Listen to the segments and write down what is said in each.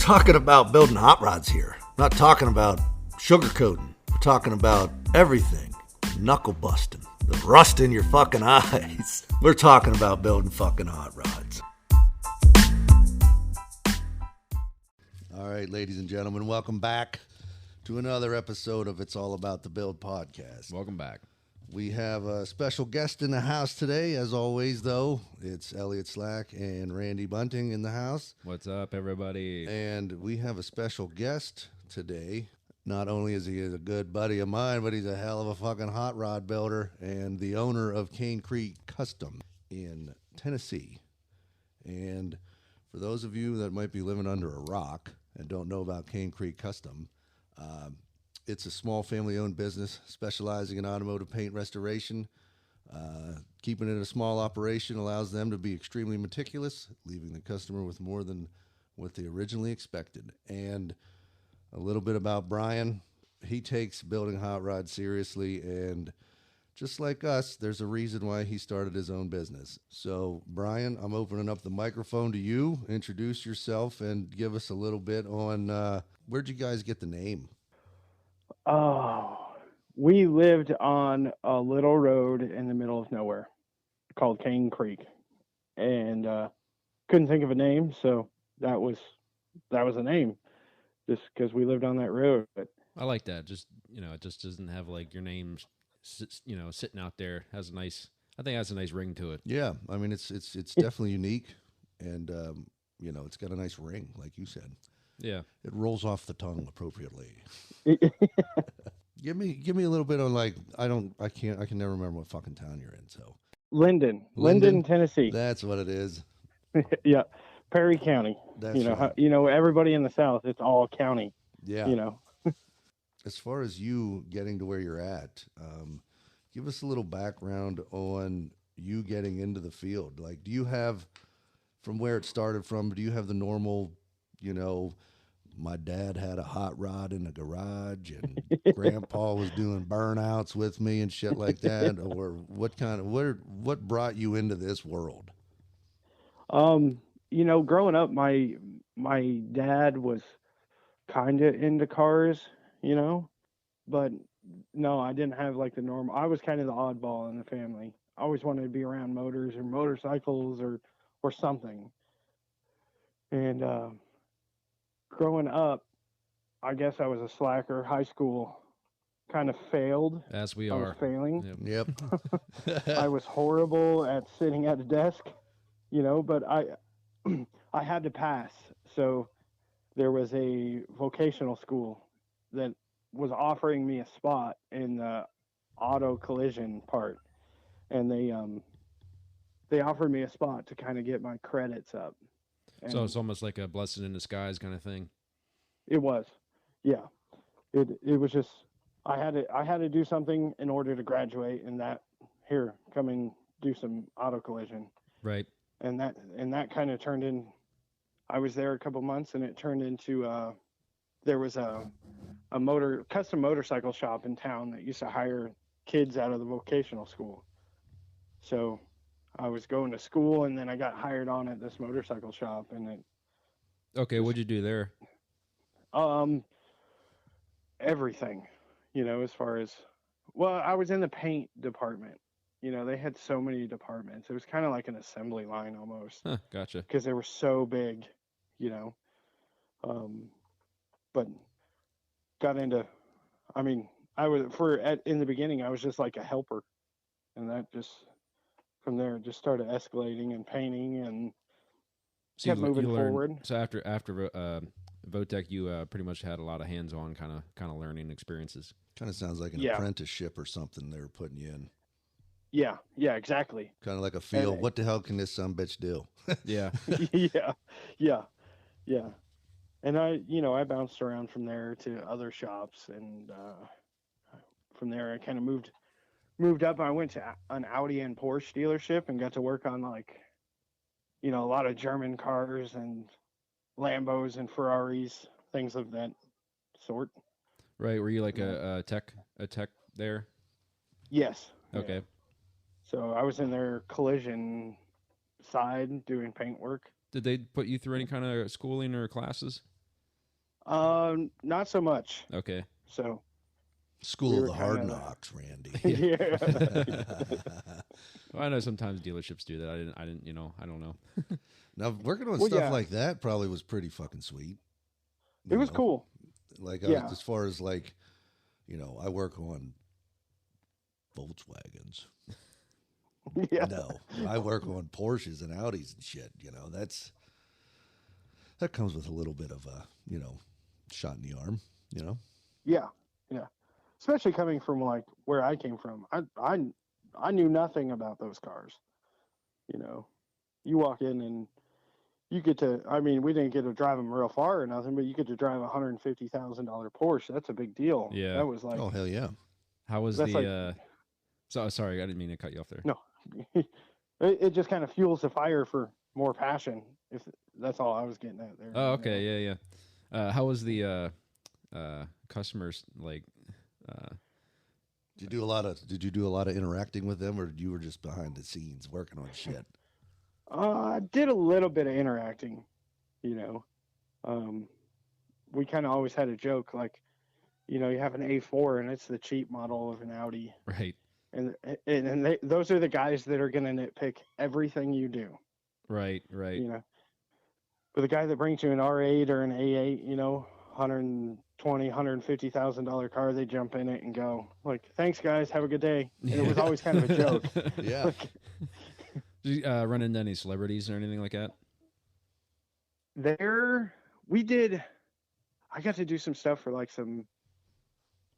talking about building hot rods here. Not talking about sugarcoating. We're talking about everything. Knuckle busting. The rust in your fucking eyes. We're talking about building fucking hot rods. All right, ladies and gentlemen, welcome back to another episode of It's All About the Build podcast. Welcome back. We have a special guest in the house today. As always, though, it's Elliot Slack and Randy Bunting in the house. What's up, everybody? And we have a special guest today. Not only is he a good buddy of mine, but he's a hell of a fucking hot rod builder and the owner of Cane Creek Custom in Tennessee. And for those of you that might be living under a rock and don't know about Cane Creek Custom, it's a small family-owned business specializing in automotive paint restoration. Keeping it a small operation allows them to be extremely meticulous, leaving the customer with more than what they originally expected. And a little bit about Bryan. He takes building hot rods seriously, and just like us, there's a reason why he started his own business. So, Bryan, I'm opening up the microphone to you. Introduce yourself and give us a little bit on where'd you guys get the name? Oh, we lived on a little road in the middle of nowhere called Cane Creek, and couldn't think of a name, so that was a name, just because we lived on that road. But I like that. Just, it just doesn't have like your name, sitting out there. I think it has a nice ring to it. Yeah, I mean it's definitely unique, and it's got a nice ring, like you said. Yeah, it rolls off the tongue appropriately. Give me a little bit on I can never remember what fucking town you're in. So Linden, Tennessee. That's what it is. Yeah, Perry County. That's right. Everybody in the South, it's all county. Yeah. As far as you getting to where you're at, give us a little background on you getting into the field. Like, do you have, from where it started from, do you have the normal, my dad had a hot rod in the garage and grandpa was doing burnouts with me and shit like that? Or what brought you into this world? Growing up, my dad was kind of into cars, but no, I didn't have like the normal. I was kind of the oddball in the family. I always wanted to be around motors or motorcycles or something. And growing up, I guess I was a slacker. High school kind of failed. As we I are. was failing. Yep. I was horrible at sitting at a desk, but I had to pass. So there was a vocational school that was offering me a spot in the auto collision part. And they offered me a spot to kind of get my credits up. And so it's almost like a blessing in disguise kind of thing. It was, yeah. It was just I had to do something in order to graduate, and come and do some auto collision. Right. And that kind of turned in. I was there a couple months, and it turned into there was a custom motorcycle shop in town that used to hire kids out of the vocational school. So I was going to school, and then I got hired on at this motorcycle shop, and Okay, what'd you do there? Everything, as far as, well, I was in the paint department. They had so many departments. It was kind of like an assembly line almost. Huh, gotcha. Because they were so big, but got into, in the beginning, I was just like a helper, and that just, from there, it just started escalating and painting and kept moving forward. So after Votech, you pretty much had a lot of hands-on kind of learning experiences. Kind of sounds like an apprenticeship or something they were putting you in. Yeah, exactly. Kind of like a feel. What the hell can this sumbitch do? Yeah. yeah. And I bounced around from there to other shops, and from there I kind of moved up. I went to an Audi and Porsche dealership and got to work on a lot of German cars and Lambos and Ferraris, things of that sort. Right. Were you like a tech there? Yes. Okay. Yeah. So I was in their collision side doing paint work. Did they put you through any kind of schooling or classes? Not so much. Okay. So School We of were the hard kinda- knocks, Randy. yeah. Well, I know sometimes dealerships do that. I didn't. I don't know. Now, working on Well, stuff yeah. like that probably was pretty fucking sweet. It was cool. Like, Yeah. as far as like, I work on Volkswagens. Yeah. No, I work on Porsches and Audis and shit. That comes with a little bit of a, shot in the arm. Yeah. Yeah. Especially coming from like where I came from. I knew nothing about those cars. You walk in and you get to, I mean, we didn't get to drive them real far or nothing, but you get to drive a $150,000 Porsche. That's a big deal. Yeah. That was like, Oh hell yeah! How was That's the? So sorry, I didn't mean to cut you off there. no, it just kind of fuels the fire for more passion. If that's all I was getting at there. Oh, okay, yeah. How was the customers like? Did you do a lot of interacting with them, or you were just behind the scenes working on shit? I did a little bit of interacting, we kind of always had a joke like, you have an A4 and it's the cheap model of an Audi. Right. And those are the guys that are going to nitpick everything you do. Right. But the guy that brings you an R8 or an A8, $150,000 car, they jump in it and go like, thanks guys, have a good day. And it was always kind of a joke. Yeah. Did you run into any celebrities or anything like that? I got to do some stuff for like some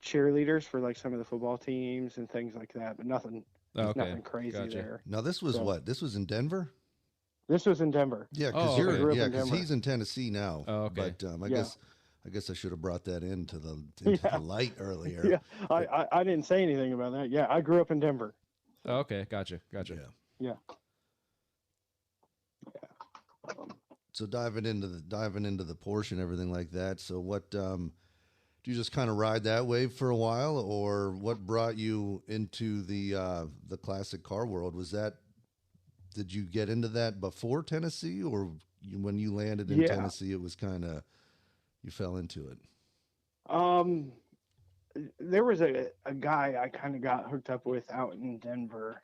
cheerleaders for like some of the football teams and things like that, but nothing crazy Gotcha. there. Now this was what? This was in Denver. This was in Denver. Yeah, Oh, because okay. because he's in Tennessee now. Oh, okay. But Yeah. I guess I should have brought that into the light earlier. Yeah, I didn't say anything about that. Yeah, I grew up in Denver. Oh, okay, gotcha. Yeah. So diving into the Porsche and everything like that. So what? Did you just kind of ride that wave for a while, or what brought you into the classic car world? Did you get into that before Tennessee, or when you landed in Tennessee, it was kind of you fell into it? There was a guy I kind of got hooked up with out in Denver,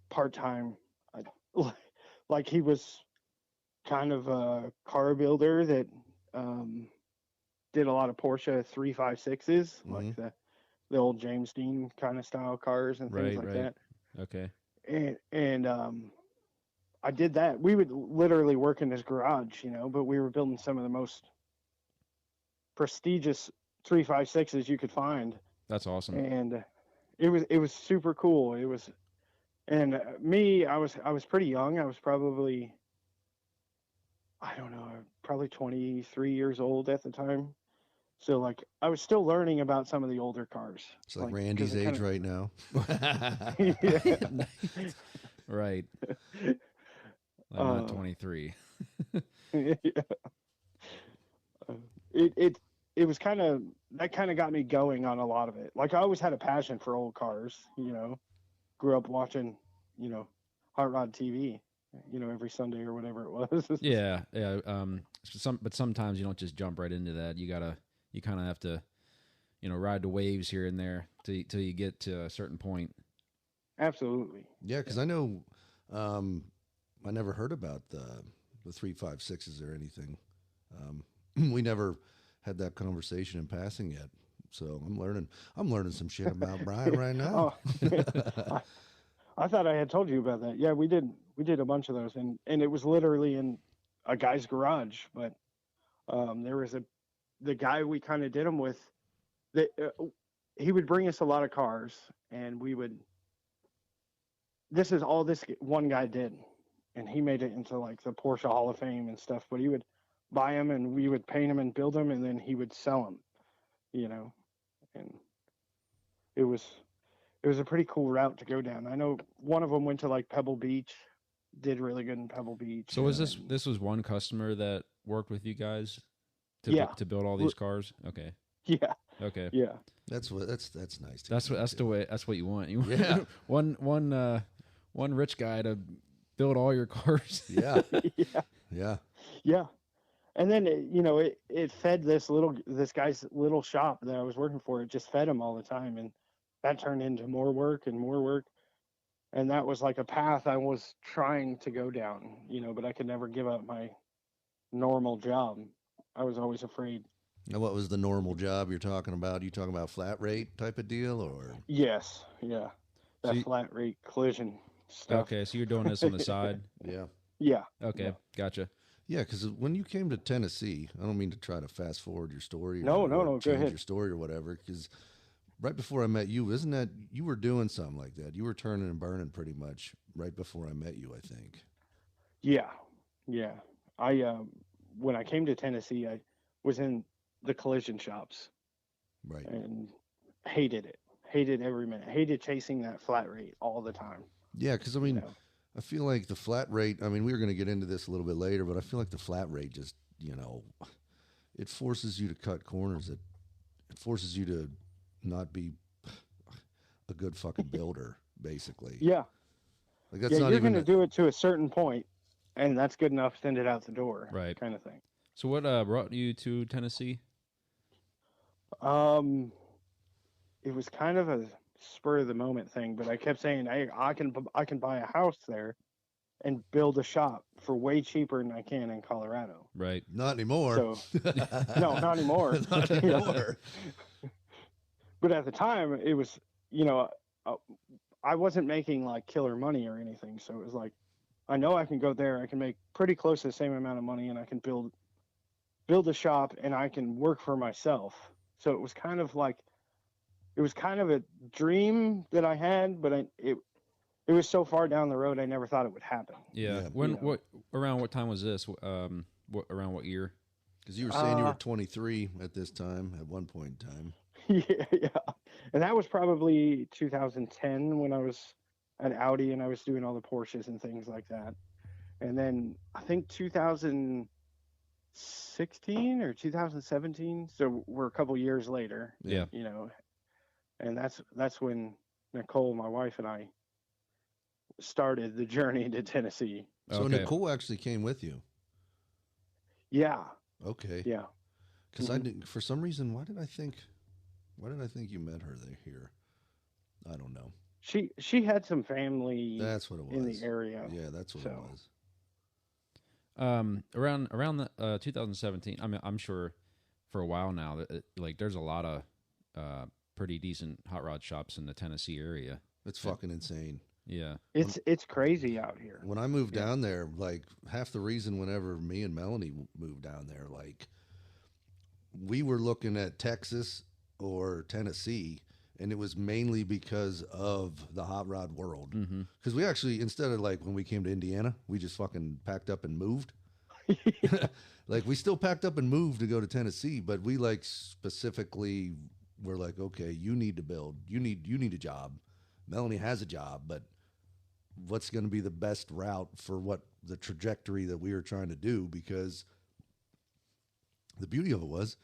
part-time. Like he was kind of a car builder that did a lot of Porsche 356s, like the old James Dean kind of style cars and things like that. Okay. And I did that. We would literally work in his garage, but we were building some of the most prestigious 356s you could find. That's awesome. And it was super cool. It was, and me, I was pretty young. I was probably, I don't know, probably 23 years old at the time. So like I was still learning about some of the older cars. It's like Randy's age right now. Right. I'm not 23. It was kind of got me going on a lot of it. Like I always had a passion for old cars, grew up watching, Hot Rod TV, every Sunday or whatever it was. Yeah. But sometimes you don't just jump right into that. You kind of have to, ride the waves here and there till you get to a certain point. Absolutely. Yeah, because I know, I never heard about the 356s or anything. We never had that conversation in passing yet. So I'm learning some shit about Bryan right now. Oh, I thought I had told you about that. Yeah, we did a bunch of those, and it was literally in a guy's garage. But there was the guy we kind of did them with. That he would bring us a lot of cars, and we would. This is all this one guy did, and he made it into like the Porsche Hall of Fame and stuff. But he would buy them, and we would paint them and build them, and then he would sell them. And it was a pretty cool route to go down. I know one of them went to like Pebble Beach, did really good in Pebble Beach. So was this was one customer that worked with you guys to build all these cars? Okay. Yeah. Okay. Yeah. That's nice. That's what you want. You want one rich guy to build all your cars. Yeah. Yeah. Yeah. Yeah. And then it fed this guy's little shop that I was working for. It just fed him all the time, and that turned into more work and more work. And that was like a path I was trying to go down, but I could never give up my normal job. I was always afraid. Now, what was the normal job you're talking about? You talking about flat rate type of deal, or Yes, yeah, So that you, flat rate collision stuff. okay, so you're doing this on the side. yeah, Yeah, Okay, yeah. gotcha. yeah? Because when you came to Tennessee, I don't mean to try to fast forward your story No, no, or no. Go change ahead. your story or whatever. Because right before I met you, isn't that you were doing something like that? You were turning and burning pretty much right before I met you, I think. Yeah, yeah. I When I came to Tennessee, I was in the collision shops Right. and hated it. Hated every minute. Hated chasing that flat rate all the time. Yeah, because I You mean, know. I feel like the flat rate. I mean, we were going to get into this a little bit later, but I feel like the flat rate just, it forces you to cut corners. It forces you to not be a good fucking builder, basically. Yeah, Like that's yeah. not You're even. gonna do it to a certain point, and that's good enough. Send it out the door, Right. kind of thing. So what brought you to Tennessee? Um, it was kind of a spur of the moment thing, but I kept saying, "Hey, I can buy a house there and build a shop for way cheaper than I can in Colorado." Right. Not anymore. So no, not anymore. Not anymore. But at the time, it was, you know, uh, I wasn't making like killer money or anything. So it was like, I know I can go there. I can make pretty close to the same amount of money, and I can build a shop, and I can work for myself. So it was kind of like, it was kind of a dream that I had, but it was so far down the road, I never thought it would happen. Yeah. Yeah. When You know. what around what time was this? What around what year? Because you were saying you were 23 at this time, at one point in time. Yeah, yeah. And that was probably 2010 when I was at Audi and I was doing all the Porsches and things like that. And then I think 2016 or 2017, so we're a couple years later, Yeah. and that's when Nicole, my wife, and I started the journey to Tennessee. So Okay. Nicole actually came with you. Yeah, Okay. yeah. Because I didn't. For some reason, why did I think you met her there here? I don't know. She had some family That's what it was. in the area. Yeah, that's what it So. was. Around the 2017. I mean, I'm sure for a while now that like there's a lot of pretty decent hot rod shops in the Tennessee area. It's fucking insane. Yeah. It's crazy out here. When I moved down there, like half the reason whenever me and Melanie moved down there, like we were looking at Texas or Tennessee, and it was mainly because of the hot rod world. Mm-hmm. Because we actually, instead of like when we came to Indiana, we just fucking packed up and moved. Like we still packed up and moved to go to Tennessee, but we like specifically were like, okay, you need to build, you need a job. Melanie has a job, but what's going to be the best route for what the trajectory that we were trying to do? Because the beauty of it was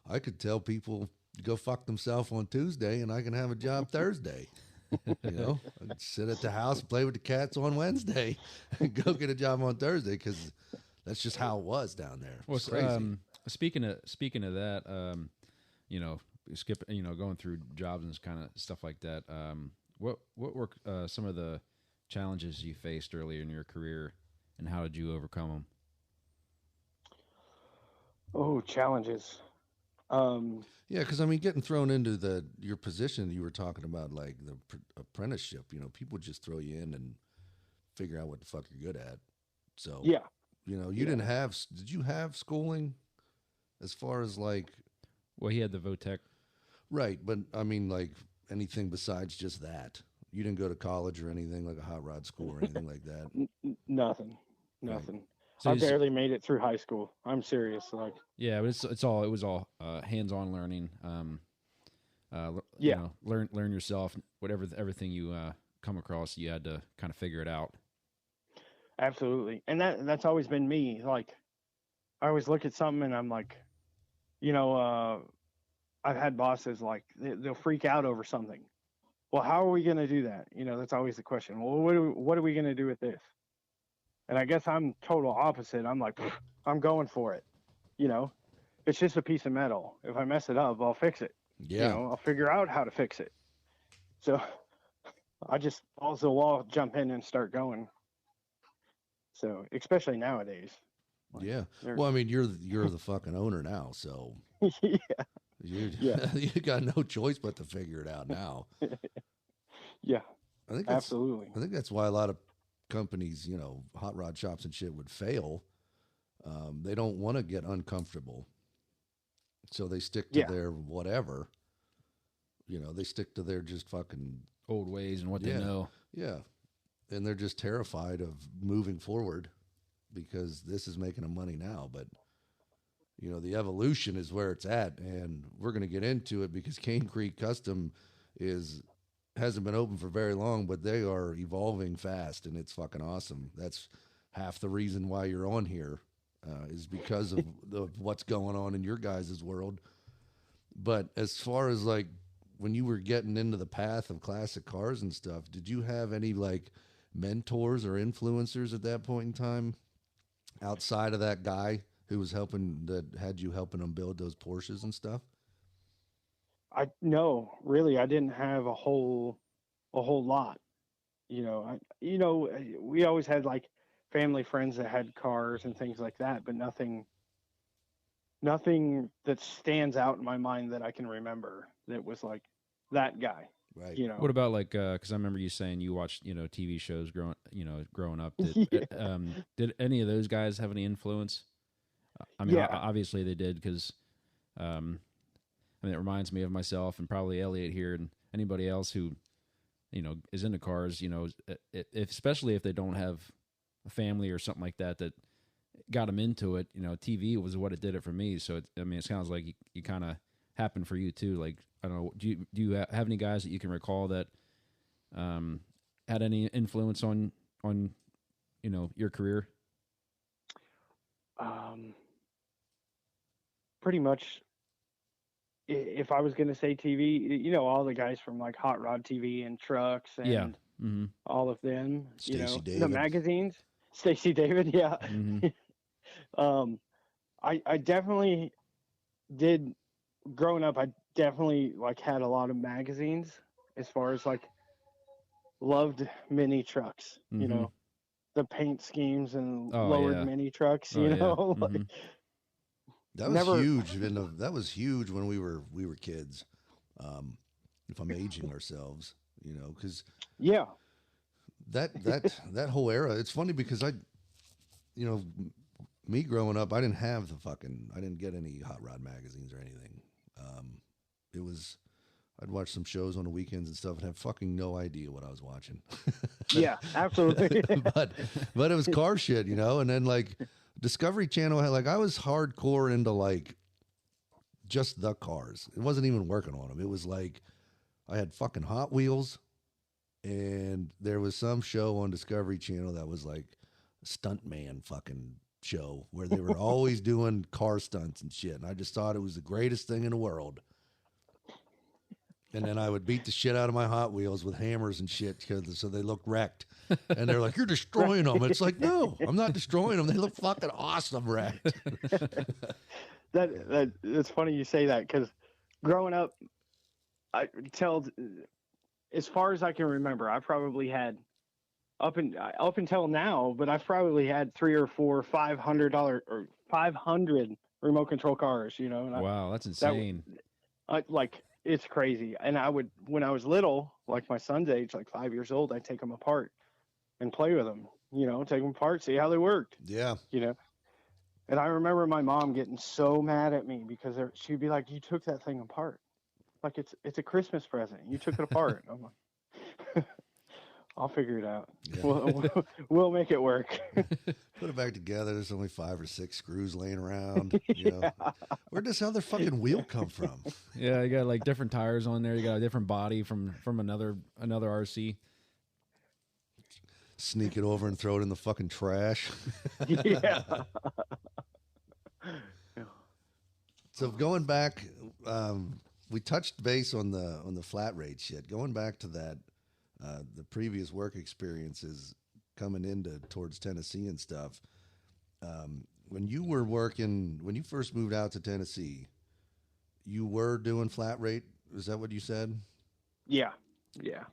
I could tell people to go fuck themselves on Tuesday and I can have a job Thursday. I'd sit at the house and play with the cats on Wednesday and go get a job on Thursday because that's just how it was down there. Well, It's crazy. speaking of that, going through jobs and kind of stuff like that. What were some of the challenges you faced earlier in your career, and how did you overcome them? Oh, challenges. Um, Yeah, because I mean, getting thrown into your position you were talking about, like the apprenticeship. People just throw you in and figure out what the fuck you're good at. So yeah. you didn't have. Did you have schooling, as far as like? Well, he had the Votech. Right, but I mean, like anything besides just that. You didn't go to college or anything like a hot rod school or anything like that. Nothing. Right. So I he's- barely made it through high school. I'm serious. Like, Yeah, but it was all hands-on learning. Yeah. Learn yourself. Everything you come across, you had to kind of figure it out. absolutely. And that's always been me. Like, I always look at something and I'm like, I've had bosses like they'll freak out over something. Well, how are we going to do that? That's always the question. Well, what are we going to do with this? And I guess I'm total opposite. I'm like, I'm going for it. you know, it's just a piece of metal. If I mess it up, I'll fix it. You Yeah. know, I'll figure out how to fix it. So I just balls to the wall, jump in and start going. So especially nowadays. Like, Yeah. there's Well, I mean, you're the fucking owner now, so yeah, you yeah, you got no choice but to figure it out now. yeah, I think that's absolutely. I think that's why a lot of companies, hot rod shops and shit would fail. They don't want to get uncomfortable, so they stick to Yeah, their whatever. They stick to their just fucking Old ways and what they yeah, know. yeah, and they're just terrified of moving forward because this is making them money now. But the evolution is where it's at, and we're going to get into it because Cane Creek Custom is hasn't been open for very long, but they are evolving fast, and it's fucking awesome. That's half the reason why you're on here is because of what's going on in your guys' world. But as far as like when you were getting into the path of classic cars and stuff, did you have any like mentors or influencers at that point in time outside of that guy who was that had you helping them build those Porsches and stuff? I no, really, I didn't have a whole lot. We always had like family friends that had cars and things like that, but nothing that stands out in my mind that I can remember that was like that guy. Right. What about like? Because I remember you saying you watched TV shows growing up. Yeah. Did any of those guys have any influence? I mean, Yeah. obviously they did because I mean it reminds me of myself and probably Elliot here and anybody else who is into cars. Especially if they don't have a family or something like that got them into it. TV was what it did it for me. So it sounds like you kind of happened for you too. Like I don't know, do you have any guys that you can recall that had any influence on your career? Pretty much, if I was going to say TV, all the guys from like Hot Rod TV and trucks Yeah. and Mm-hmm. all of them, Stacy the David. magazines, Stacy David. Yeah. Mm-hmm. I definitely did growing up. I definitely like had a lot of magazines as far as like loved mini trucks, Mm-hmm. the paint schemes and Oh, lowered yeah. mini trucks, Oh, yeah. like, Mm-hmm. That was never. huge. That was huge when we were kids. If I'm aging ourselves, because Yeah. that whole era. It's funny because me growing up, I didn't get any hot rod magazines or anything. It was I'd watch some shows on the weekends and stuff and have fucking no idea what I was watching. Yeah, absolutely. but it was car shit, and then like Discovery Channel had like I was hardcore into like just the cars. It wasn't even working on them. It was like I had fucking Hot Wheels and there was some show on Discovery Channel that was like a stuntman fucking show where they were always doing car stunts and shit. And I just thought it was the greatest thing in the world. And then I would beat the shit out of my Hot Wheels with hammers and shit so they looked wrecked. And they're like, "You're destroying them." It's like, no, I'm not destroying them. They look fucking awesome wrecked. It's funny you say that because growing up, as far as I can remember, I probably had up until now, but I've probably had 3 or 4 $500 or 500 remote control cars. And Wow, that's insane. like it's crazy. And I would, when I was little, like my son's age, like 5 years old, I'd take them apart and play with them. Take them apart, see how they worked. Yeah. And I remember my mom getting so mad at me because she'd be like, "You took that thing apart. Like it's a Christmas present. You took it apart." I'm like, "I'll figure it out. Yeah. We'll make it work." Put it back together. There's only 5 or 6 screws laying around. Yeah. Where does other fucking wheel come from? Yeah, you got like different tires on there. You got a different body from another RC. Sneak it over and throw it in the fucking trash. Yeah. So going back, we touched base on the flat rate shit. Going back to that, the previous work experiences coming towards Tennessee and stuff. when you were working, when you first moved out to Tennessee, you were doing flat rate. Is that what you said? Yeah, yeah.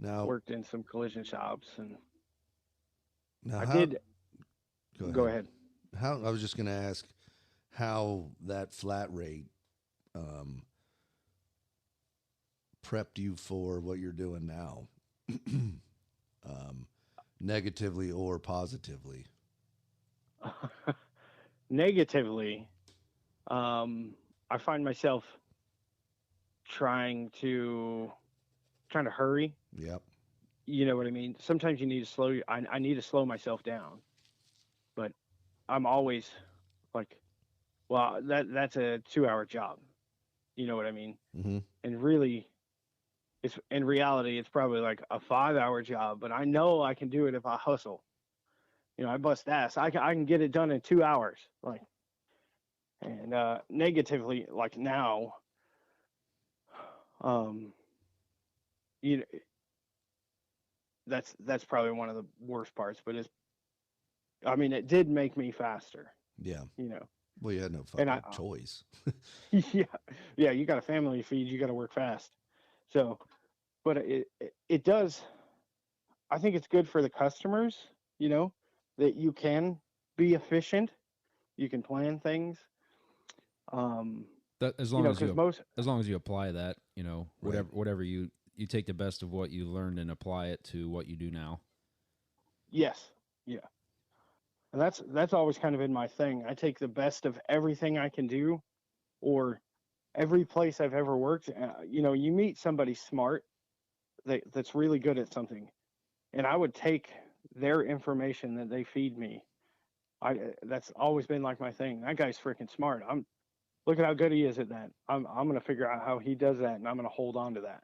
Now, Worked in some collision shops, and now, I how? did. Go Go ahead. ahead. How? I was just going to ask how that flat rate um, prepped you for what you're doing now, um, negatively or positively. Negatively, I find myself trying to trying to hurry. Yep. You know what I mean? Sometimes you need to slow. I need to slow myself down, but I'm always like, well, that's a 2 hour job. You know what I mean? Mm-hmm. And really, it's in reality, it's probably like a 5 hour job. But I know I can do it if I hustle. You know, I bust ass. I can get it done in 2 hours. Like, and negatively, like now, um, you know, that's probably one of the worst parts. But I mean, it did make me faster. Yeah. You know, Well, you had no and fucking choice. yeah, yeah, you got a family to feed. You got to work fast. So, but it does. I think it's good for the customers. You know, that you can be efficient. You can plan things. Um, That as you long know, as because you most as long as you apply that, you know, Right. whatever you take the best of what you learned and apply it to what you do now. yes, yeah, and that's always kind of been my thing. I take the best of everything I can do, or every place I've ever worked. You know, you meet somebody smart that's really good at something, and I would take their information that they feed me. That's always been like my thing. That guy's freaking smart. Look at how good he is at that. I'm gonna figure out how he does that, and I'm gonna hold on to that.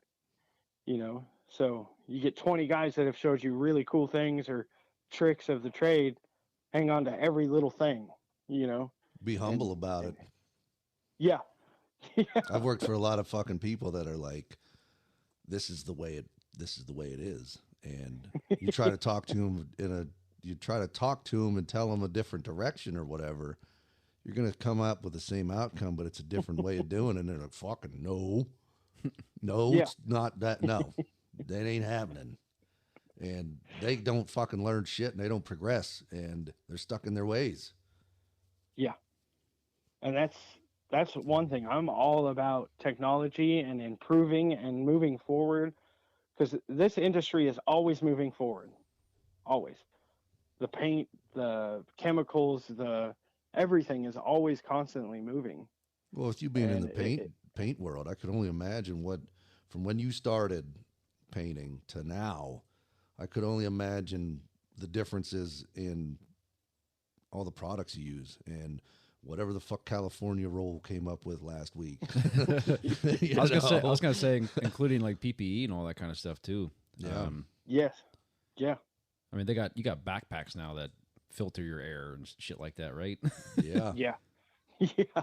You know, so you get 20 guys that have showed you really cool things or tricks of the trade. Hang on to every little thing. You know, Be humble about and it. yeah, yeah, I've worked for a lot of fucking people that are like, this is the way it this is the way it is, and you try to talk to them you try to talk to them and tell them a different direction or whatever. You're gonna come up with the same outcome, but it's a different way of doing it. And they're like, fucking no, no, yeah, it's not that. No, that ain't happening. And they don't fucking learn shit, and they don't progress, and they're stuck in their ways. yeah. And that's one thing. I'm all about technology and improving and moving forward because this industry is always moving forward. Always. The paint, the chemicals, the everything is always constantly moving. Well, with you being in And the paint world, I could only imagine what from when you started painting to now. I could only imagine the differences in all the products you use and whatever the fuck California roll came up with last week. I was gonna say, including like PPE and all that kind of stuff too. Yeah. yes. Yeah. I mean, you got backpacks now that filter your air and shit like that, right? Yeah. Yeah. Yeah.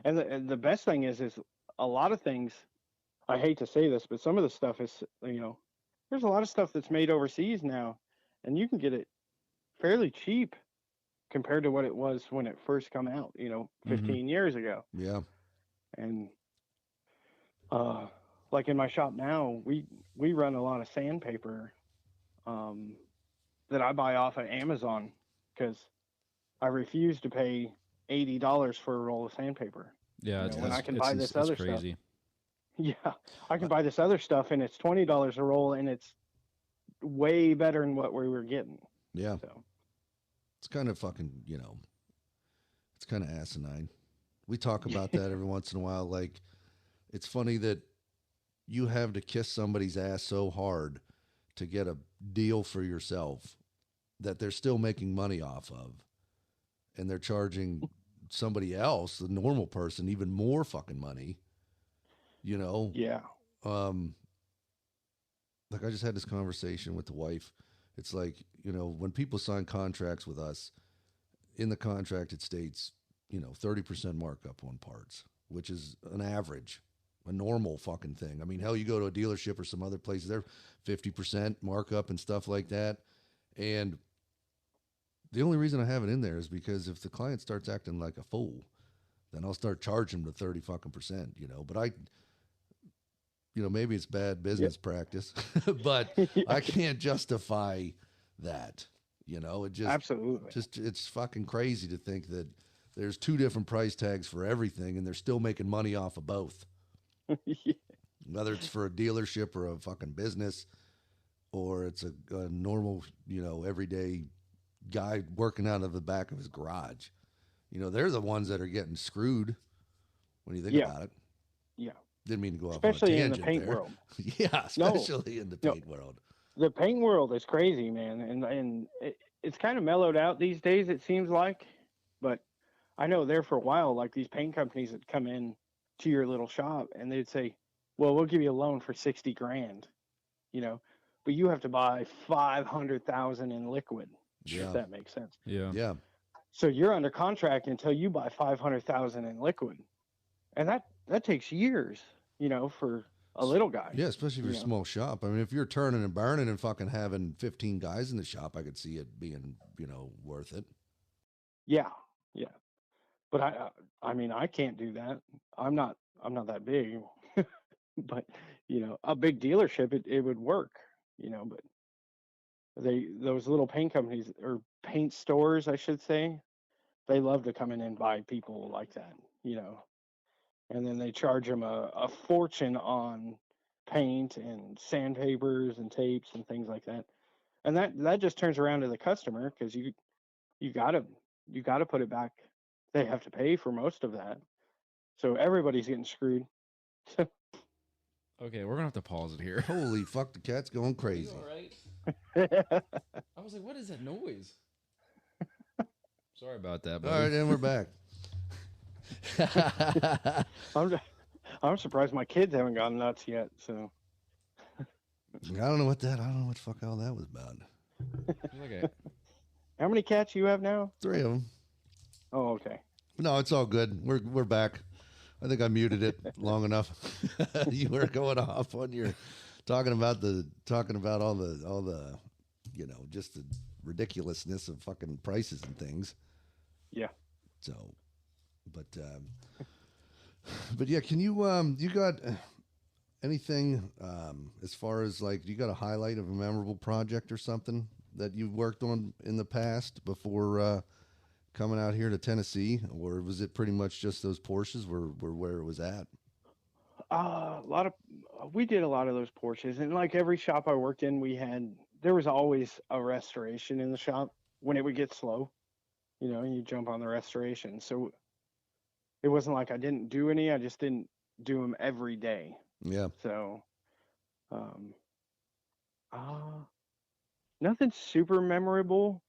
And the best thing is a lot of things, I hate to say this, but some of the stuff is, you know, there's a lot of stuff that's made overseas now, and you can get it fairly cheap compared to what it was when it first come out, you know, 15 years ago. Yeah. And uh like in my shop now, we run a lot of sandpaper um that I buy off of Amazon because I refuse to pay $80 for a roll of sandpaper. Yeah, You know, when I can it's buy this other stuff. crazy. Yeah, I can buy this other stuff and it's $20 a roll and it's way better than what we were getting. Yeah. So It's kind of fucking, it's kind of asinine. We talk about that every once in a while. Like, it's funny that you have to kiss somebody's ass so hard to get a deal for yourself that they're still making money off of. And they're charging somebody else, the normal person, even more fucking money. You know? yeah, Um, like I just had this conversation with the wife. It's like, when people sign contracts with us, in the contract it states, 30% markup on parts, which is an average, a normal fucking thing. I mean, hell, you go to a dealership or some other places, they're 50% markup and stuff like that. And The only reason I have it in there is because if the client starts acting like a fool, then I'll start charging them to 30 fucking percent, you know. But maybe it's bad business practice, but Yeah, I can't justify that. You know, absolutely. it's fucking crazy to think that there's two different price tags for everything and they're still making money off of both. Yeah. Whether it's for a dealership or a fucking business or it's a normal, everyday guy working out of the back of his garage. They're the ones that are getting screwed when you think Yeah. about it. Yeah. Didn't mean to go off Especially on a in the tangent paint there. world. Yeah, especially in the paint world. The paint world is crazy, man, and it's kind of mellowed out these days. It seems like, but I know there for a while, like these paint companies would come in to your little shop and they'd say, "Well, we'll give you a loan for 60 grand, you know, but you have to buy 500,000 in liquid." Yeah. If that makes sense. Yeah. Yeah. So you're under contract until you buy 500,000 in liquid, and that takes years, for a little guy. Yeah, especially if you're a small shop. I mean, if you're turning and burning and fucking having 15 guys in the shop, I could see it being, worth it. Yeah, yeah. But I mean, I can't do that. I'm not that big. But a big dealership, it would work, but those little paint companies or paint stores, I should say, they love to come in and buy people like that, and then they charge them a fortune on paint and sandpapers and tapes and things like that. And that just turns around to the customer because you gotta put it back. They have to pay for most of that. So everybody's getting screwed. Okay, we're gonna have to pause it here. Holy fuck, the cat's going crazy. All right. I was like, what is that noise? Sorry about that, buddy. All right, and we're back. I'm surprised my kids haven't gone nuts yet. So I don't know what the fuck all that was about. Okay. how many cats you have now? 3 of them. Oh, okay. No, it's all good. We're back. I think I muted it long enough. You were going off on your talking about all the just the ridiculousness of fucking prices and things. Yeah. So, but yeah, can you got anything as far as like you got a highlight of a memorable project or something that you worked on in the past before coming out here to Tennessee, or was it pretty much just those Porsches were where it was at? We did a lot of those Porsches, and like every shop I worked in, there was always a restoration in the shop when it would get slow, and you jump on the restoration. So it wasn't like I didn't do any, I just didn't do them every day. Yeah. So, nothing super memorable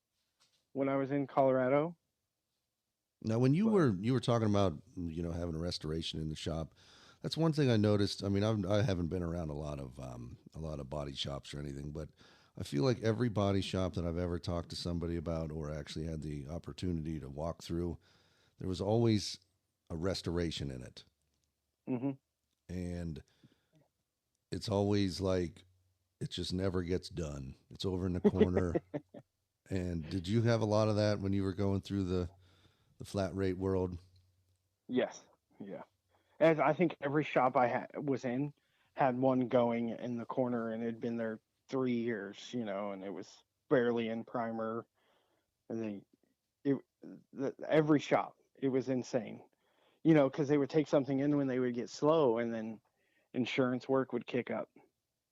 when I was in Colorado. Now, when you were talking about having a restoration in the shop, that's one thing I noticed. I mean, I haven't been around a lot of body shops or anything, but I feel like every body shop that I've ever talked to somebody about or actually had the opportunity to walk through, there was always a restoration in it. Mm-hmm. And it's always like it just never gets done. It's over in the corner. And did you have a lot of that when you were going through the flat rate world? Yes. Yeah. And I think every shop I was in had one going in the corner, and it had been there 3 years, and it was barely in primer. And every shop, it was insane, because they would take something in when they would get slow, and then insurance work would kick up,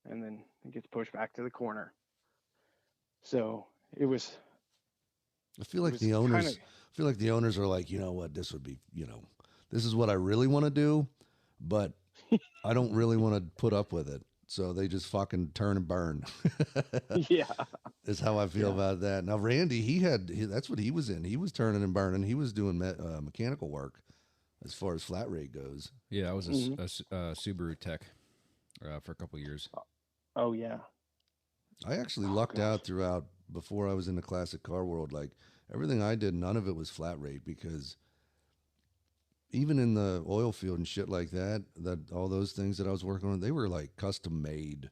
and then it gets pushed back to the corner. So it was. I feel like the owners are like, you know what, this would be, this is what I really want to do, but I don't really want to put up with it. So they just fucking turn and burn. Yeah. Is how I feel about that. Now, Randy, that's what he was in. He was turning and burning. He was doing mechanical work as far as flat rate goes. Yeah, I was a Subaru tech for a couple of years. Oh, yeah. I actually lucked out throughout before I was in the classic car world. Like everything I did, none of it was flat rate because even in the oil field and shit like that all those things that I was working on, they were like custom made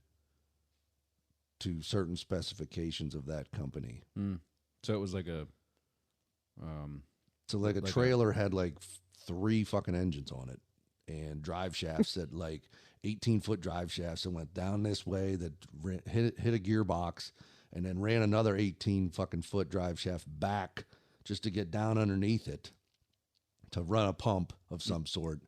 to certain specifications of that company. So it was like a So like a trailer had like 3 fucking engines on it, and drive shafts that like 18-foot drive shafts that went down this way that hit a gearbox, and then ran another 18 fucking foot drive shaft back just to get down underneath it to run a pump of some sort.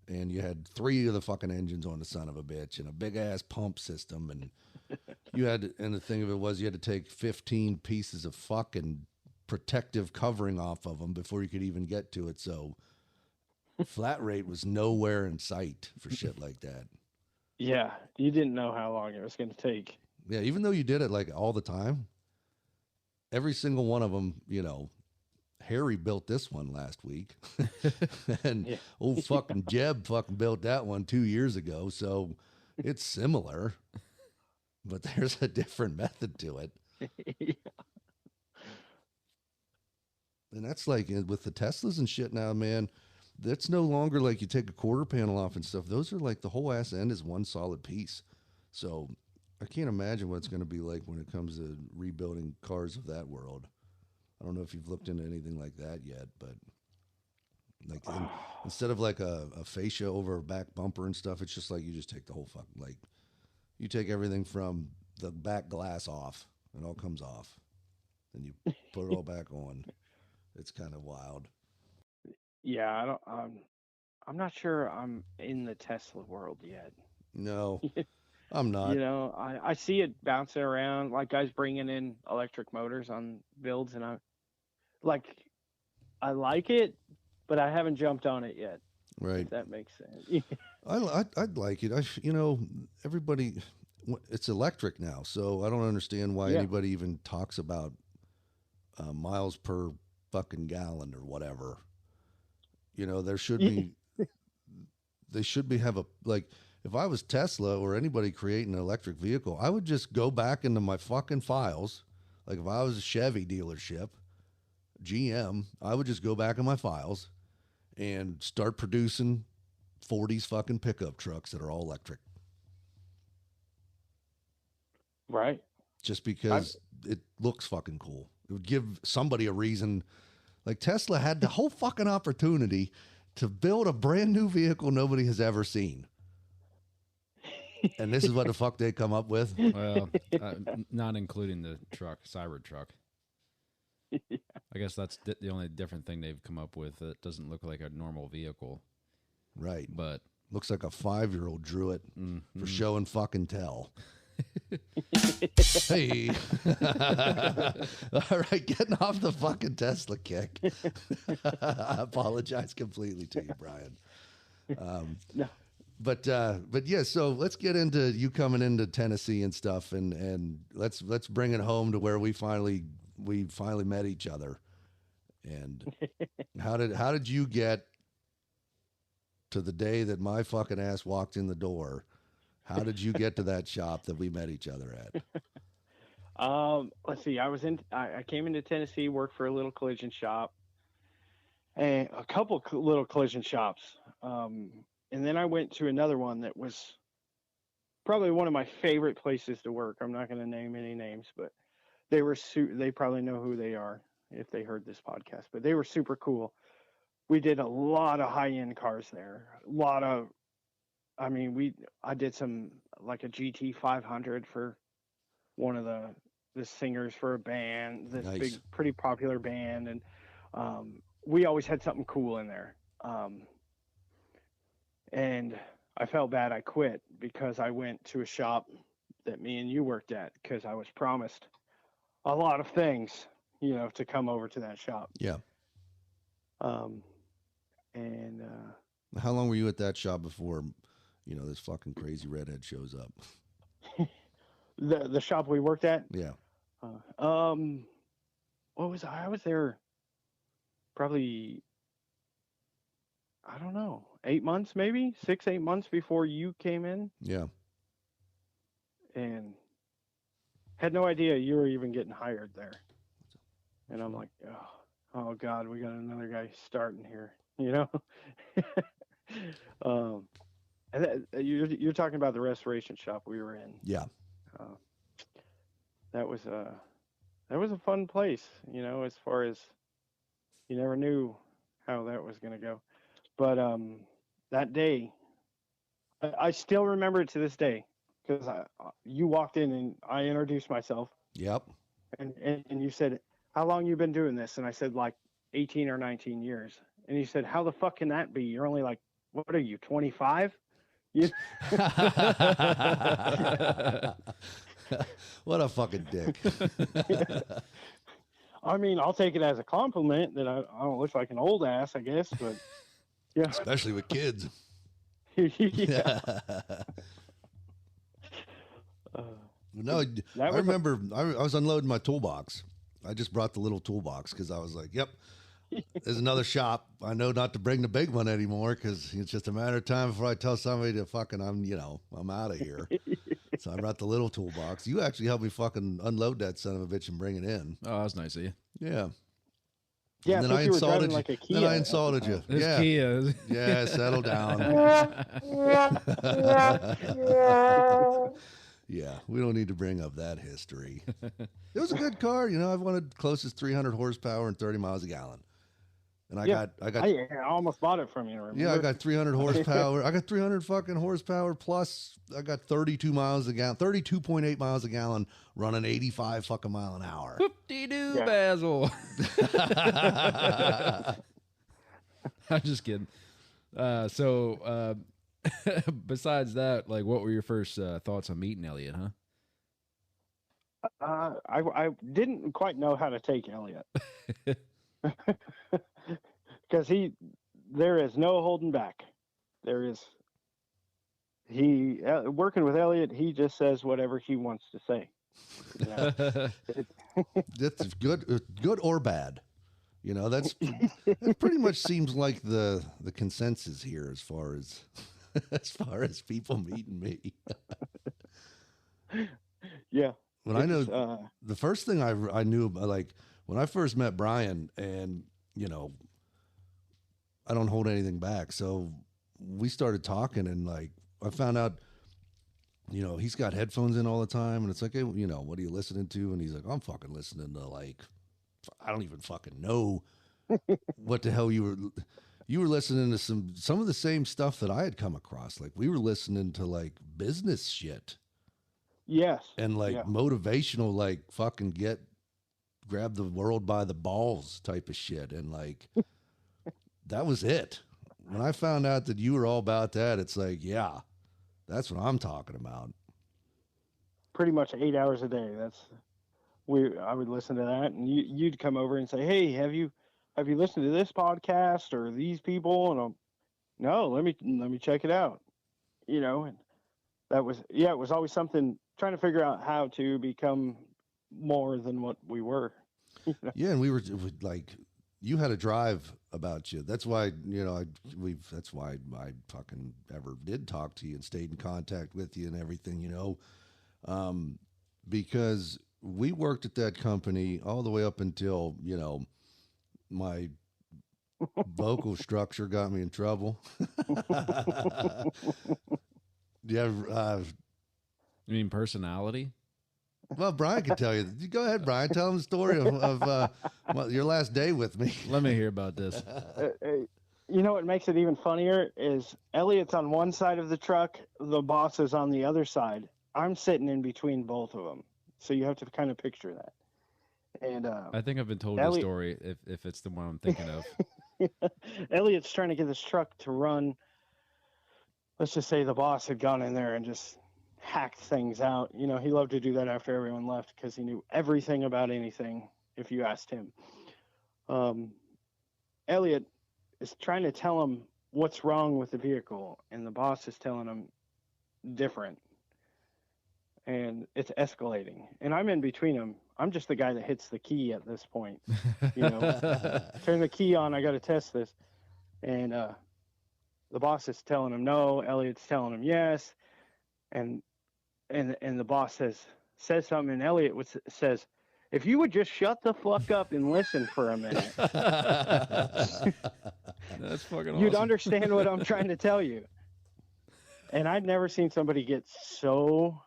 And you had 3 of the fucking engines on the son of a bitch and a big ass pump system. And you had to, and the thing of it was you had to take 15 pieces of fucking protective covering off of them before you could even get to it. So flat rate was nowhere in sight for shit like that. Yeah, you didn't know how long it was going to take. Yeah, even though you did it like all the time, every single one of them, you know, Harry built this one last week, and old fucking Jeb fucking built that one 2 years ago. So it's similar, but there's a different method to it. Yeah. And that's like with the Teslas and shit now, man. That's no longer like you take a quarter panel off and stuff. Those are like the whole ass end is one solid piece. So I can't imagine what it's going to be like when it comes to rebuilding cars of that world. I don't know if you've looked into anything like that yet, but like instead of like a fascia over a back bumper and stuff, it's just like you just take the whole fucking, like you take everything from the back glass off. It all comes off. Then you put it all back on. It's kind of wild. Yeah, I'm not sure I'm in the Tesla world yet. No, I'm not. You know, I see it bouncing around, like guys bringing in electric motors on builds, and I like it, but I haven't jumped on it yet. Right. If that makes sense. I'd like it. You know, everybody, it's electric now, so I don't understand why anybody even talks about miles per fucking gallon or whatever. You know, there should be, they should be have a, like, if I was Tesla or anybody creating an electric vehicle, I would just go back into my fucking files. Like if I was a Chevy dealership, GM, I would just go back in my files and start producing 40s fucking pickup trucks that are all electric. Right. Just because it looks fucking cool. It would give somebody a reason. Like Tesla had the whole fucking opportunity to build a brand new vehicle nobody has ever seen. And this is what the fuck they come up with. Well, not including the truck, Cybertruck. Yeah. I guess that's the only different thing they've come up with that doesn't look like a normal vehicle. Right. But looks like a 5-year-old drew it for show and fucking tell. Hey. All right, getting off the fucking Tesla kick. I apologize completely to you, Bryan. No. But yeah, so let's get into you coming into Tennessee and stuff, and let's bring it home to where we finally met each other. And how did you get to the day that my fucking ass walked in the door? How did you get to that shop that we met each other at? Let's see. I came into Tennessee, worked for a little collision shop, and a couple little collision shops. And then I went to another one that was probably one of my favorite places to work. I'm not going to name any names, but they probably know who they are if they heard this podcast, but they were super cool. We did a lot of high-end cars there. I did some, like a GT 500 for one of the singers for a band, this Nice. big, pretty popular band. And we always had something cool in there. And I felt bad I quit because I went to a shop that me and you worked at because I was promised a lot of things, you know, to come over to that shop. Yeah. And how long were you at that shop before, you know, this fucking crazy redhead shows up? The shop we worked at? Yeah. What was I was there probably, I don't know, 8 months, maybe 6-8 months before you came in. Yeah. And had no idea you were even getting hired there. And I'm like, oh God, we got another guy starting here, you know? And you're talking about the restoration shop we were in. Yeah. That was a fun place, you know, as far as You never knew how that was going to go. But that day, I still remember it to this day because you walked in and I introduced myself. Yep. And you said, how long you been doing this? And I said, like 18 or 19 years. And you said, how the fuck can that be? You're only like, what are you, 25? You... What a fucking dick. I mean, I'll take it as a compliment that I don't look like an old ass, I guess, but yeah. Especially with kids. Yeah. No, I remember I was unloading my toolbox. I just brought the little toolbox because I was like, yep, there's another shop. I know not to bring the big one anymore because it's just a matter of time before I tell somebody to fucking, I'm out of here. So I brought the little toolbox. You actually helped me fucking unload that son of a bitch and bring it in. Oh, that was nice of you. Yeah. Yeah, And then I insulted you. like a Kia Then I insulted you. It's Yeah. Kia. Yeah, settle down. Yeah, we don't need to bring up that history. It was a good car. I've wanted closest 300 horsepower and 30 miles a gallon. And I almost bought it from you. Remember? Yeah, I got 300 horsepower. I got 300 fucking horsepower plus I got 32 miles a gallon, 32.8 miles a gallon running 85 fucking mile an hour. Whoop-de-doo, Basil. I'm just kidding. So besides that, like, what were your first thoughts on meeting Elliot, huh? I didn't quite know how to take Elliot. Because there is no holding back. Working with Elliot, he just says whatever he wants to say. That's good or bad. That pretty much seems like the consensus here as far as people meeting me. Yeah. When I know the first thing I knew, like when I first met Bryan, and I don't hold anything back. So we started talking, and like I found out, he's got headphones in all the time, and it's like, hey, what are you listening to? And he's like, I'm fucking listening to, like, I don't even fucking know what the hell you were listening to some of the same stuff that I had come across. Like we were listening to like business shit. Yes. And like motivational, like fucking grab the world by the balls type of shit. And like, that was it. When I found out that you were all about that, it's like, yeah, that's what I'm talking about. Pretty much 8 hours a day. I would listen to that, and you'd come over and say, hey, have you listened to this podcast or these people? And no, let me check it out. And that was, it was always something, trying to figure out how to become more than what we were. Yeah, and we were like, you had a drive about you. That's why, that's why I fucking ever did talk to you and stayed in contact with you and everything, because we worked at that company all the way up until, my vocal structure got me in trouble. Yeah. You mean personality? Well, Bryan can tell you. Go ahead, Bryan. Tell him the story of your last day with me. Let me hear about this. What makes it even funnier is Elliot's on one side of the truck, the boss is on the other side. I'm sitting in between both of them, so you have to kind of picture that. And I think I've been told the story if it's the one I'm thinking of. Elliot's trying to get this truck to run. Let's just say the boss had gone in there and just hacked things out. He loved to do that after everyone left because he knew everything about anything if you asked him. Elliot is trying to tell him what's wrong with the vehicle, and the boss is telling him different. And it's escalating. And I'm in between them. I'm just the guy that hits the key at this point. Turn the key on, I got to test this. And the boss is telling him no, Elliot's telling him yes. And the boss says something, and Elliot says, if you would just shut the fuck up and listen for a minute. That's fucking awesome. You'd understand what I'm trying to tell you. And I'd never seen somebody get so,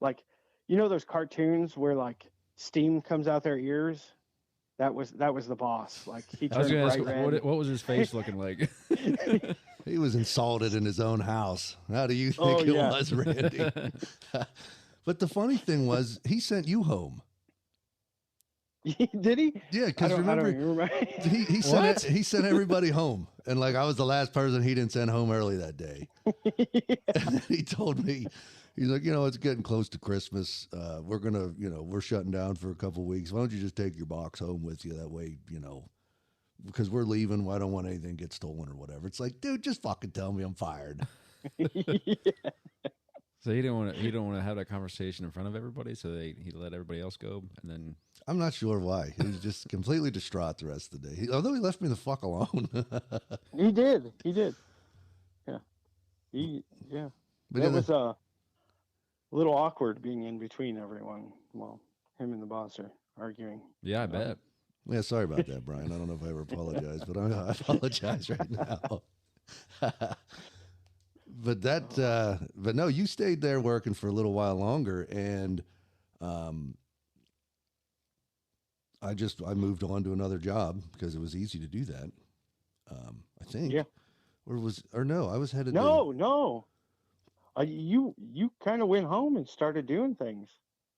like, those cartoons where like steam comes out their ears? that was the boss. Like he I was turned going to ask, bright red. what was his face looking like? He was insulted in his own house. How do you think Oh, it yeah. was, Randy? But the funny thing was, he sent you home. Did he? Yeah, I because don't remember, even remember. he sent everybody home, and like I was the last person he didn't send home early that day. And then he told me, he's like, it's getting close to Christmas. We're gonna, we're shutting down for a couple weeks. Why don't you just take your box home with you? That way, because we're leaving. I don't want anything to get stolen or whatever. It's like, dude, just fucking tell me I'm fired. So he don't want to have that conversation in front of everybody. So he let everybody else go, and then I'm not sure why. He was just completely distraught the rest of the day. Although he left me the fuck alone. He did. Yeah. But It was a little awkward being in between everyone while him and the boss are arguing. yeah, I bet. Yeah, sorry about that, Brian. I don't know if I ever apologized, but I apologize right now. But no, you stayed there working for a little while longer, and I moved on to another job because it was easy to do that. I think. Yeah. I was headed. No. You kind of went home and started doing things.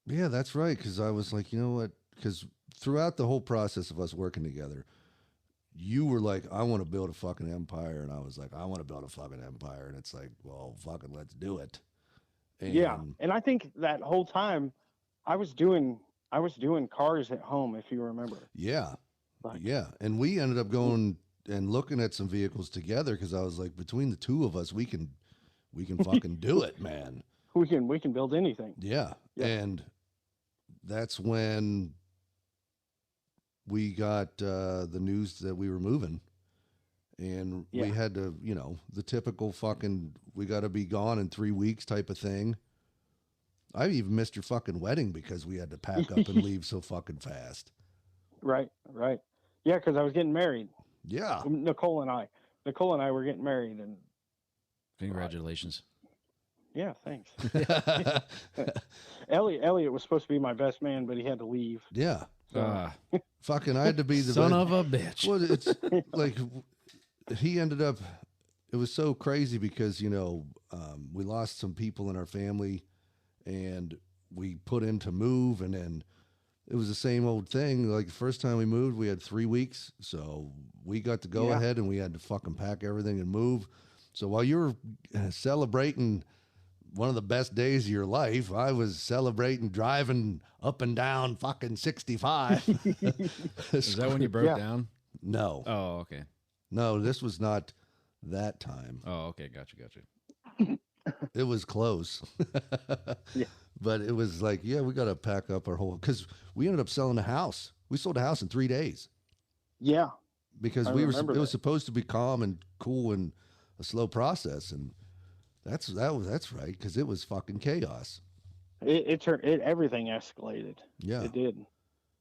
Yeah, that's right. Because I was like, you know what? Because throughout the whole process of us working together, you were like, I want to build a fucking empire. And I was like, I want to build a fucking empire. And it's like, well, fucking let's do it. And Yeah. And I think that whole time I was doing cars at home, if you remember. Yeah. Like, Yeah. And we ended up going and looking at some vehicles together because I was like, between the two of us, we can fucking do it, man. we can build anything. Yeah. Yeah. And that's when we got the news that we were moving. And we had to, the typical fucking, we got to be gone in 3 weeks type of thing. I even missed your fucking wedding because we had to pack up and leave so fucking fast. Right. Yeah, because I was getting married. Yeah. Nicole and I were getting married, and Congratulations. yeah, thanks. Elliot was supposed to be my best man, but he had to leave. Yeah. So. Fucking, I had to be the son of a bitch. Well, it's like he ended up. It was so crazy because we lost some people in our family, and we put in to move, and then it was the same old thing. Like the first time we moved, we had 3 weeks, so we got to go ahead, and we had to fucking pack everything and move. So while you were celebrating one of the best days of your life, I was celebrating driving up and down fucking 65. Is that when you broke down? No. Oh, okay. No, this was not that time. Oh, okay. Gotcha. It was close. Yeah. But it was like, we got to pack up our whole, because we ended up selling the house. We sold the house in 3 days. Yeah. Because it was supposed to be calm and cool and a slow process. And that's right. Because it was fucking chaos. Everything escalated. Yeah. It did.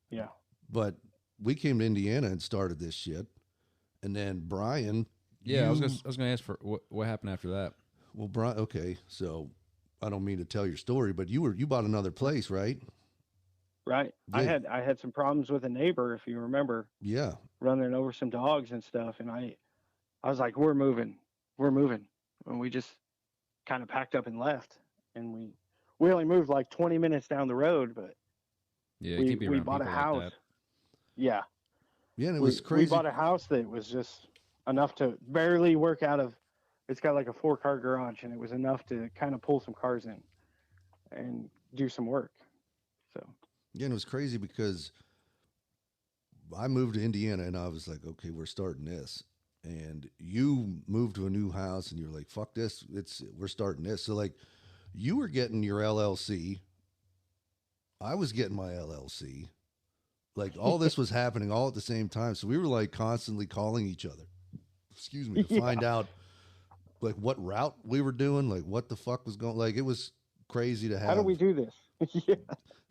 Yeah. But we came to Indiana and started this shit. And then Brian. Yeah. I was going to ask for what happened after that. Well, Brian, okay. So I don't mean to tell your story, but you bought another place, right? Right. Yeah. I had some problems with a neighbor, if you remember. Yeah. Running over some dogs and stuff, and I was like, we're moving, and we just kind of packed up and left, and we only moved like 20 minutes down the road, but we bought a house. Like yeah. Yeah, and it was crazy. We bought a house that was just enough to barely work out of. It's got like a 4-car garage, and it was enough to kind of pull some cars in and do some work. So. Yeah, and it was crazy because I moved to Indiana, and I was like, okay, we're starting this. And you moved to a new house, and you're like, fuck this, we're starting this. So, like, you were getting your LLC. I was getting my LLC. Like, all this was happening all at the same time. So we were, like, constantly calling each other, to find out, like, what route we were doing, like, what the fuck was going, like, it was crazy to have. How do we do this? Yeah.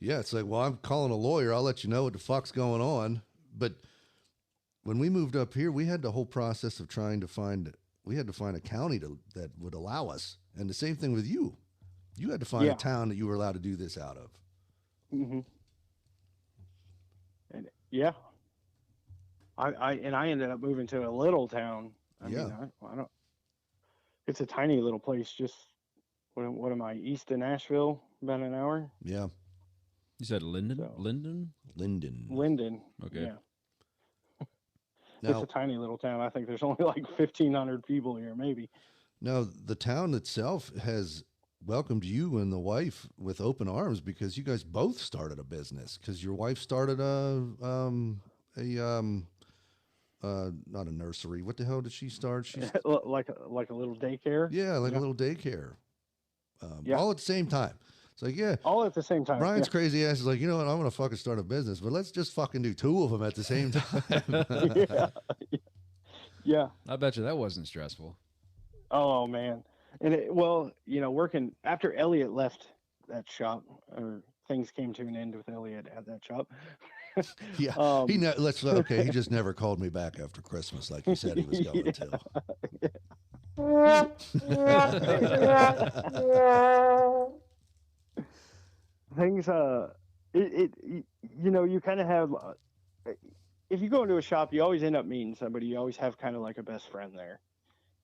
Yeah, it's like, well, I'm calling a lawyer. I'll let you know what the fuck's going on. But when we moved up here, we had the whole process of trying to find a county that would allow us. And the same thing with you. You had to find a town that you were allowed to do this out of. Mm-hmm. And yeah. I ended up moving to a little town. I Yeah. mean, I don't. It's a tiny little place. Just what am I? East of Nashville, about an hour. Yeah. You said Linden? So Linden? Linden. Linden. Okay. Yeah, it's Now, a tiny little town. I think there's only like 1,500 people here, maybe. now the town itself has welcomed you and the wife with open arms because you guys both started a business. Because your wife started not a nursery. What the hell did she start? She's like a little daycare. yeah, like a Yeah. little daycare. Yeah. All at the same time. It's like, yeah, All at the same time. Brian's crazy ass is like, you know what? I'm gonna fucking start a business, but let's just fucking do two of them at the same time. Yeah. Yeah. I bet you that wasn't stressful. Oh man. And well, working after Elliot left that shop, or things came to an end with Elliot at that shop. Yeah, he just never called me back after Christmas like he said he was going to. Things you kind of have if you go into a shop, you always end up meeting somebody. You always have kind of like a best friend there.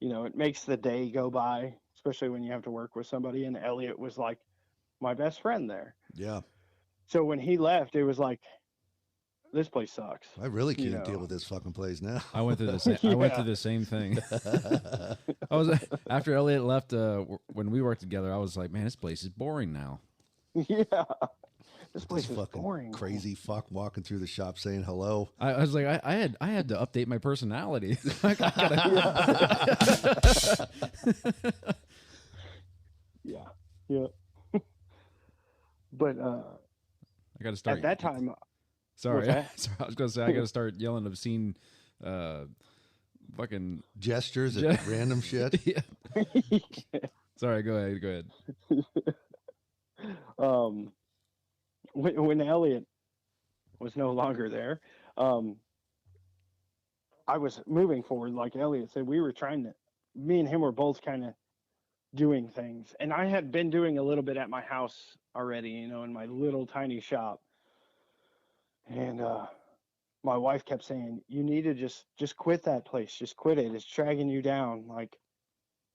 It makes the day go by, especially when you have to work with somebody. And Elliot was like my best friend there. Yeah, So when he left, it was like, this place sucks. I really can't deal with this fucking place now. I went through the same. I went through the same thing. I was after Elliot left. When we worked together, I was like, man, this place is boring now. Yeah, this place is fucking boring. crazy fuck walking through the shop saying hello. I was like, I had to update my personality. Yeah. But I got to start at that time, Sorry, that? sorry, I was gonna say I got to start yelling obscene, fucking Gestures at random shit. Yeah. Sorry, go ahead. When Elliot was no longer there, I was moving forward. Like Elliot said, me and him were both kind of doing things. And I had been doing a little bit at my house already, in my little tiny shop. And my wife kept saying, you need to just quit that place. Just quit it. It's dragging you down. Like,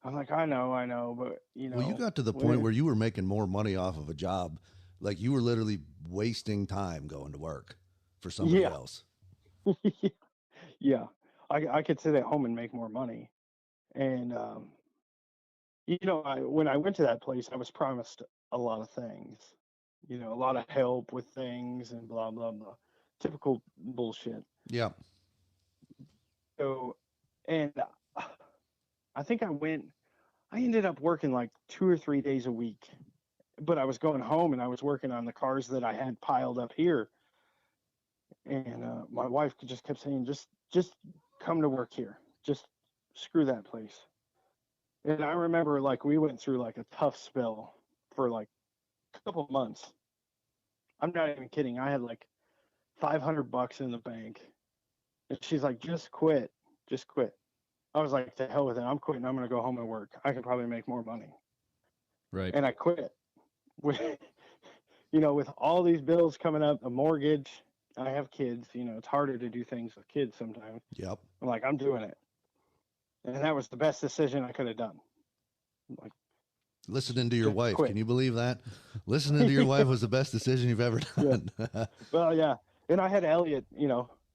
I'm like, I know, but Well, you got to the point where you were making more money off of a job. Like you were literally wasting time going to work for somebody else. Yeah. I could sit at home and make more money. And, when I went to that place, I was promised a lot of things, a lot of help with things and blah, blah, blah. Typical bullshit. Yeah. So, and I think I ended up working like 2 or 3 days a week, but I was going home and I was working on the cars that I had piled up here. And my wife just kept saying, just come to work here. Just screw that place. And I remember like we went through like a tough spell for like a couple of months. I'm not even kidding. I had like $500 in the bank. And she's like, just quit. Just quit. I was like, to hell with it. I'm quitting. I'm going to go home and work. I can probably make more money. Right. And I quit. With all these bills coming up, a mortgage, I have kids, it's harder to do things with kids sometimes. Yep. I'm like, I'm doing it. And that was the best decision I could have done. Like, listening to your wife. Quit. Can you believe that? Listening to your wife was the best decision you've ever done. Yeah. Well, yeah. And I had Elliot,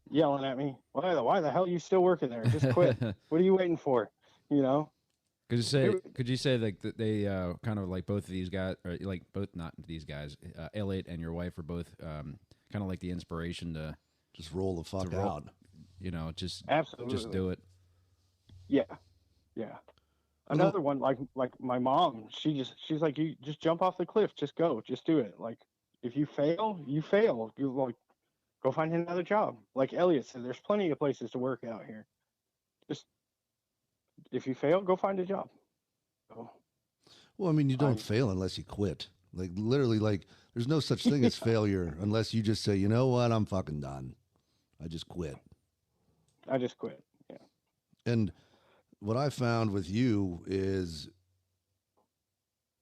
yelling at me, why the hell are you still working there? Just quit. What are you waiting for? Could you say like that they kind of like both of these guys, or like both, not these guys, Elliot and your wife were both kind of like the inspiration to just roll the fuck out. Just absolutely just do it. Yeah. Another one, like my mom, she's like, you just jump off the cliff, just go, just do it. Like, if you fail, you fail. You like, go find another job. Like Elliot said, there's plenty of places to work out here. Just if you fail, go find a job. So, well, I mean, you don't fail unless you quit. Like literally, like there's no such thing as failure unless you just say, you know what, I'm fucking done. I just quit. Yeah. And what I found with you is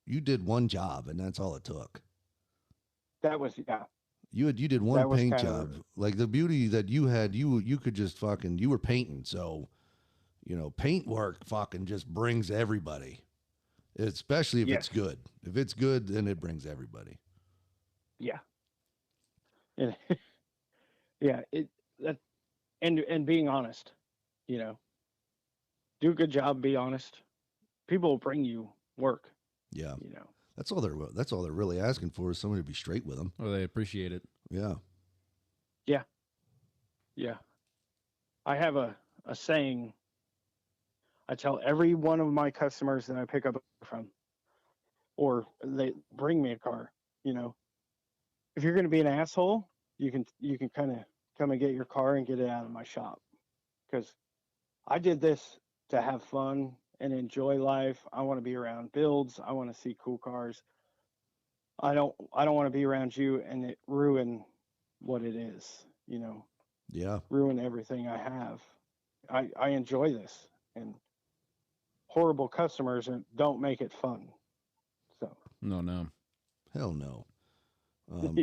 you did one job and that's all it took. That was, yeah. You did one That was paint kind job. of Like the beauty that you had, you could just fucking, you were painting. So, paint work fucking just brings everybody, especially if it's yes, good. If it's good, then it brings everybody. yeah, and yeah, it that and being honest, you know, do a good job, be honest. People will bring you work, Yeah. you know. That's all they're really asking for is somebody to be straight with them. Or they appreciate it. Yeah. Yeah, yeah. I have a saying I tell every one of my customers that I pick up from, or they bring me a car. You know, if you're going to be an asshole, you can kind of come and get your car and get it out of my shop because I did this to have fun and enjoy life. I want to be around builds. I want to see cool cars. I don't want to be around you and it ruin what it is. You know, Yeah. ruin everything I have. I enjoy this, and horrible customers don't make it fun. So No. Hell no. Um,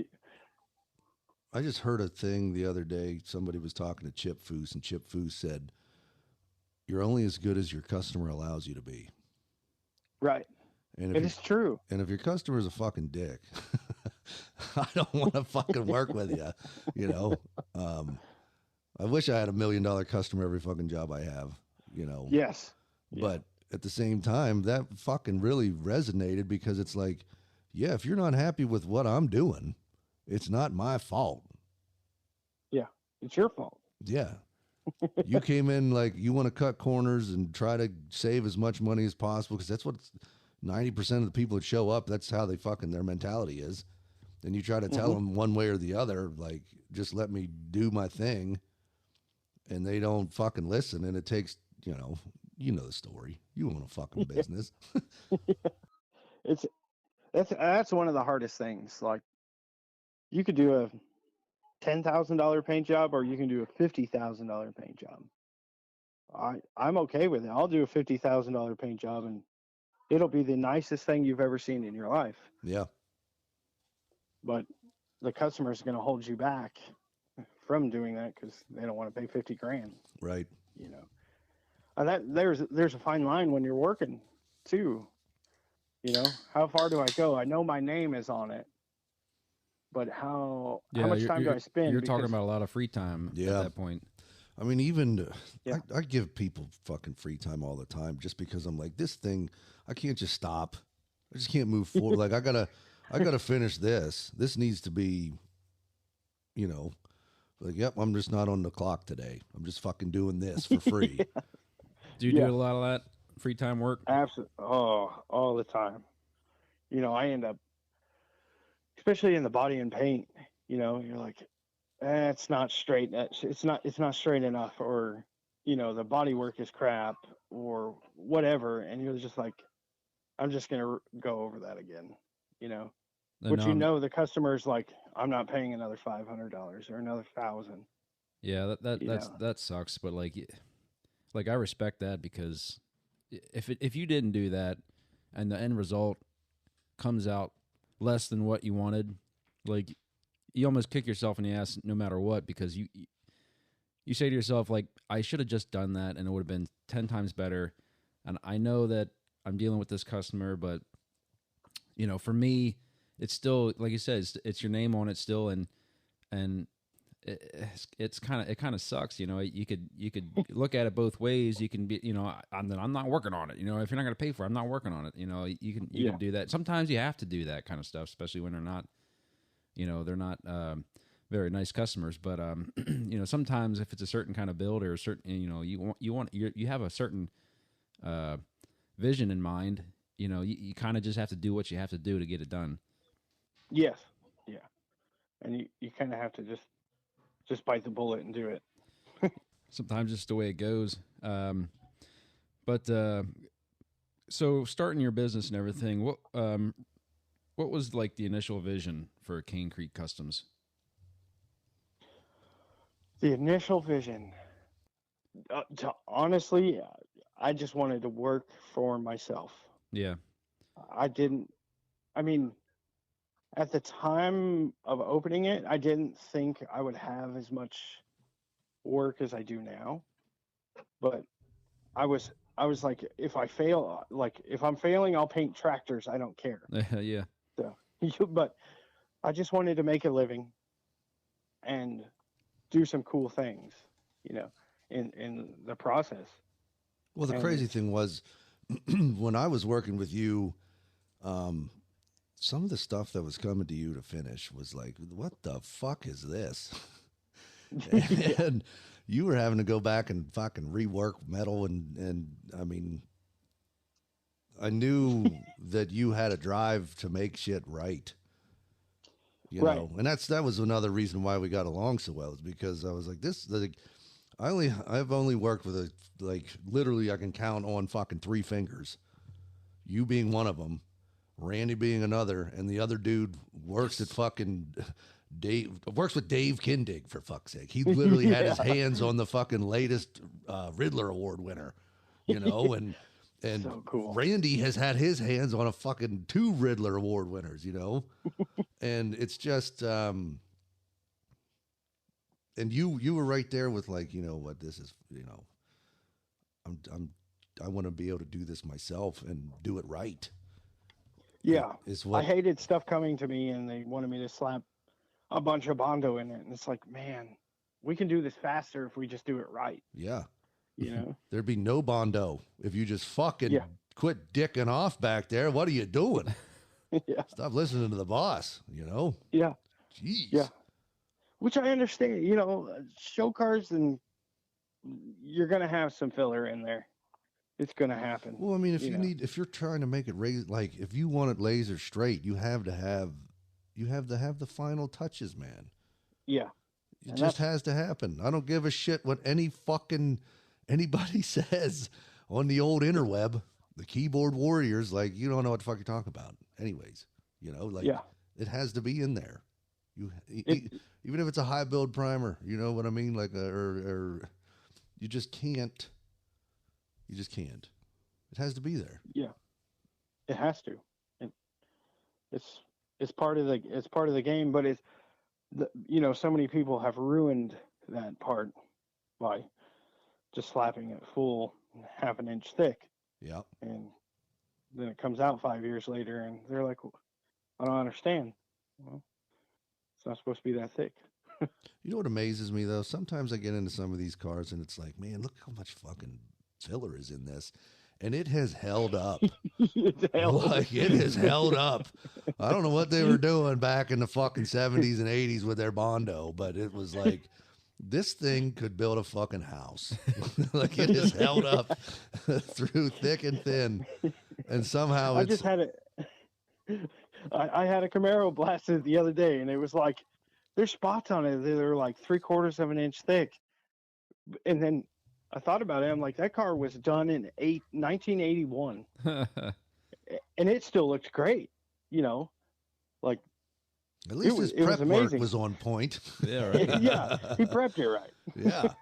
I just heard a thing the other day. Somebody was talking to Chip Foose, and Chip Foose said, "You're only as good as your customer allows you to be." right, And if it you is true. and if your customer's a fucking dick, I don't want to fucking work with you. You know, I wish I had $1 million customer every fucking job I have. Yes. Yeah. But at the same time, that fucking really resonated because it's like, yeah, if you're not happy with what I'm doing, it's not my fault. Yeah. It's your fault. Yeah. You came in like you want to cut corners and try to save as much money as possible because that's what 90% of the people that show up, that's how they fucking, their mentality is. And you try to tell them one way or the other, like, just let me do my thing. And they don't fucking listen. And it takes, you know the story. You own a fucking business. It's that's one of the hardest things. Like you could do a $10,000 paint job, or you can do a $50,000 paint job. I'm okay with it. I'll do a $50,000 paint job, and it'll be the nicest thing you've ever seen in your life. Yeah. But the customer's going to hold you back from doing that because they don't want to pay 50 grand. Right. You know, and there's a fine line when you're working too. You know, how far do I go? I know my name is on it, but how much time do I spend? You're talking about a lot of free time at that point. I mean, even I give people fucking free time all the time just because I'm like, this thing, I can't just stop. I just can't move forward. Like I gotta finish this. This needs to be, like, yep, I'm just not on the clock today. I'm just fucking doing this for free. Do you do a lot of that free time work? Absolutely. Oh, all the time. You know, I end up, especially in the body and paint, you're like, it's not straight. It's not straight enough, or, the body work is crap or whatever. And you're just like, I'm just going to go over that again, which, the customer's like, I'm not paying another $500 or another $1,000. Yeah, that sucks. But like I respect that because if you didn't do that and the end result comes out less than what you wanted, like you almost kick yourself in the ass no matter what, because you say to yourself, like, I should have just done that and it would have been 10 times better. And I know that I'm dealing with this customer, but for me, it's still, like you said, it's your name on it still. And it kind of sucks. You could look at it both ways. You can be, I'm not working on it. If you're not going to pay for it, I'm not working on it. You can do that. Sometimes you have to do that kind of stuff, especially when they're not very nice customers. But sometimes if it's a certain kind of build or a certain, you have a certain vision in mind. You kind of just have to do what you have to do to get it done. Yes. Yeah. And you kind of have to just bite the bullet and do it. Sometimes it's the way it goes. But so starting your business and everything, what was like the initial vision for Cane Creek Customs? The initial vision, honestly, I just wanted to work for myself. Yeah. I mean, at the time of opening it, I didn't think I would have as much work as I do now. But I was like, if I fail, like if I'm failing, I'll paint tractors. I don't care. Yeah. So, but I just wanted to make a living and do some cool things, you know, in the process. Well, the And crazy thing was when I was working with you, some of the stuff that was coming to you to finish was like, what the fuck is this? And you were having to go back and fucking rework metal. And I mean, I knew that you had a drive to make shit right. You Right. know, and that was another reason why we got along so well, is because I was like, I've only worked with like literally I can count on fucking 3 fingers. You being one of them, Randy being another, and the other dude works at fucking works with Dave Kindig, for fuck's sake. He literally had his hands on the fucking latest Riddler Award winner, you know, and so cool. Randy has had his hands on a fucking 2 Riddler Award winners, you know, and it's just and you were right there with like, you know what, this is, you know, I want to be able to do this myself and do it right. Yeah. Is what I hated stuff coming to me and they wanted me to slap a bunch of Bondo in it. And it's like, man, we can do this faster if we just do it right. Yeah. You know? There'd be no Bondo if you just fucking Yeah. quit dicking off back there. What are you doing? Yeah. Stop listening to the boss, you know? Yeah. Jeez. Yeah. Which I understand, you know, show cars, and you're going to have some filler in there. It's going to happen. Well, I mean, if know? if you're trying to make it like if you want it laser straight, you have to have the final touches, man. Yeah. It And just has to happen. I don't give a shit what anybody says on the old interweb. The keyboard warriors, like, you don't know what the fuck you're talking about. Anyways, you know, like, Yeah. it has to be in there. Even if it's a high build primer, you know what I mean? Like, or you just can't. You just can't. It has to be there. Yeah. It has to. It's part of the game, but you know, so many people have ruined that part by just slapping it full 1/2 inch thick. Yeah. And then it comes out 5 years later and they're like, I don't understand. Well, it's not supposed to be that thick. You know what amazes me though? Sometimes I get into some of these cars and it's like, man, look how much fucking filler is in this. And it has held up. Like, it has held up. I don't know what they were doing back in the fucking 70s and 80s with their Bondo, but it was like, this thing could build a fucking house. Like, it has held up through thick and thin. And somehow I just had it. I had a Camaro blasted the other day, and it was like, there's spots on it that are like 3/4 of an inch thick. And then I thought about it. I'm like, that car was done in 1981, and it still looked great. You know, like, at least his prep work was on point. Yeah, right. Yeah, he prepped it right. Yeah.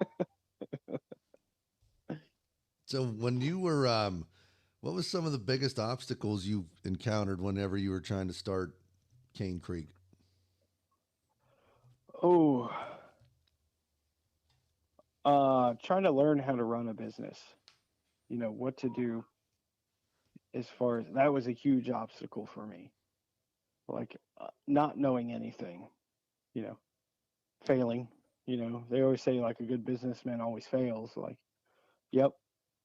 So when you were, what was some of the biggest obstacles you encountered whenever you were trying to start Cane Creek? Oh, trying to learn how to run a business, you know, what to do. As far as that was a huge obstacle for me, like not knowing anything, you know, failing, you know, they always say like a good businessman always fails. Like, yep,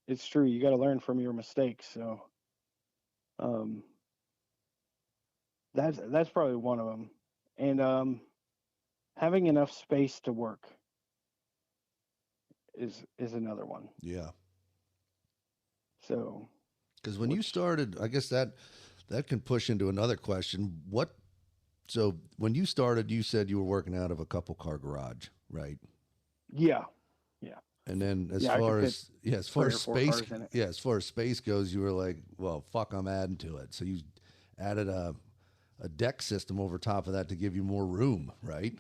it's true. You got to learn from your mistakes. So, that's probably one of them. And, having enough space to work is another one. Yeah. So, because when you started, I guess that can push into another question. So when you started, you said you were working out of a couple car garage, right? yeah. And then as Yeah, far as space, cars in it. as far as space goes, you were like, well, fuck, I'm adding to it. So you added a deck system over top of that to give you more room, right?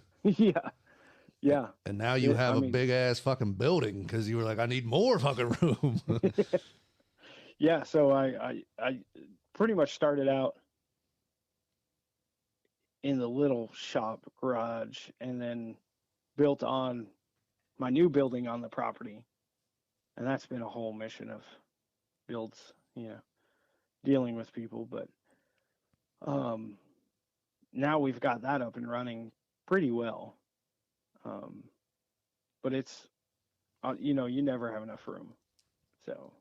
Yeah. And now you have a big ass fucking building because you were like, I need more fucking room. Yeah. So I pretty much started out in the little shop garage and then built on my new building on the property. And that's been a whole mission of builds, dealing with people. But now we've got that up and running pretty well. But it's, you never have enough room. So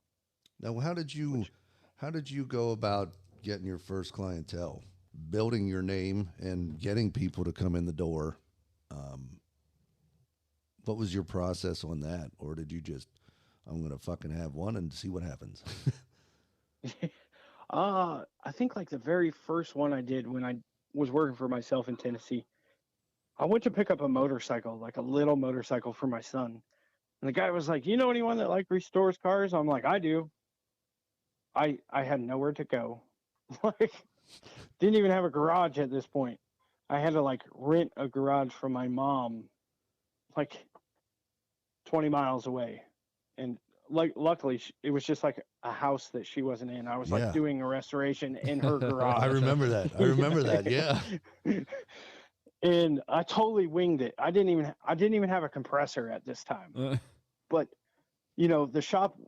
now, how did you go about getting your first clientele, building your name, and getting people to come in the door? What was your process on that, or did you just, I'm gonna fucking have one and see what happens? I think like the very first one I did when I was working for myself in Tennessee, I went to pick up a motorcycle, like a little motorcycle for my son. And the guy was like, "You know anyone that like restores cars?" I'm like, "I do." I had nowhere to go. Like, didn't even have a garage at this point. I had to like rent a garage from my mom, like 20 miles away. And like, luckily, it was just like a house that she wasn't in. I was Yeah. like doing a restoration in her garage. I remember that. Yeah. And I totally winged it. I didn't even have a compressor at this time. But the shop,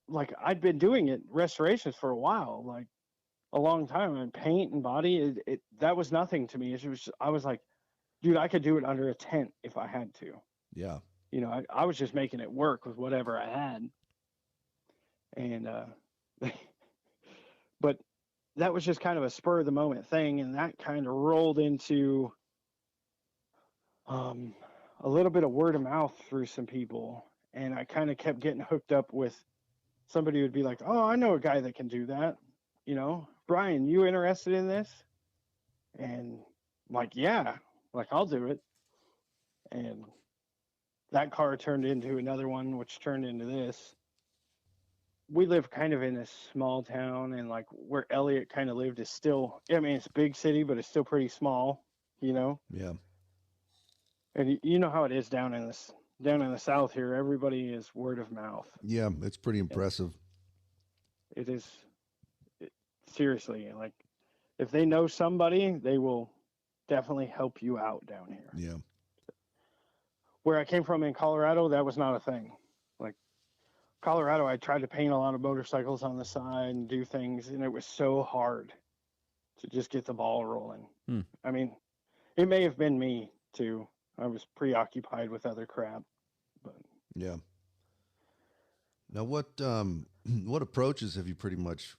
like, I'd been doing it restorations for a while, like a long time, and paint and body, that was nothing to me. I was like, dude, I could do it under a tent if I had to. Yeah. I was just making it work with whatever I had. And but that was just kind of a spur of the moment thing, and that kind of rolled into a little bit of word of mouth through some people. And I kind of kept getting hooked up with somebody who would be like, "Oh, I know a guy that can do that. Bryan, you interested in this?" And I'm like, "Yeah, like I'll do it." And that car turned into another one, which turned into this. We live kind of in a small town, and like where Elliot kind of lived is still, it's a big city, but it's still pretty small, Yeah. And you know how it is down in the South here. Everybody is word of mouth. Yeah, it's pretty impressive. It is, seriously, like if they know somebody, they will definitely help you out down here. Yeah. Where I came from in Colorado, that was not a thing. Like Colorado, I tried to paint a lot of motorcycles on the side and do things, and it was so hard to just get the ball rolling. I mean, it may have been me too. I was preoccupied with other crap, but yeah. Now, what approaches have you pretty much,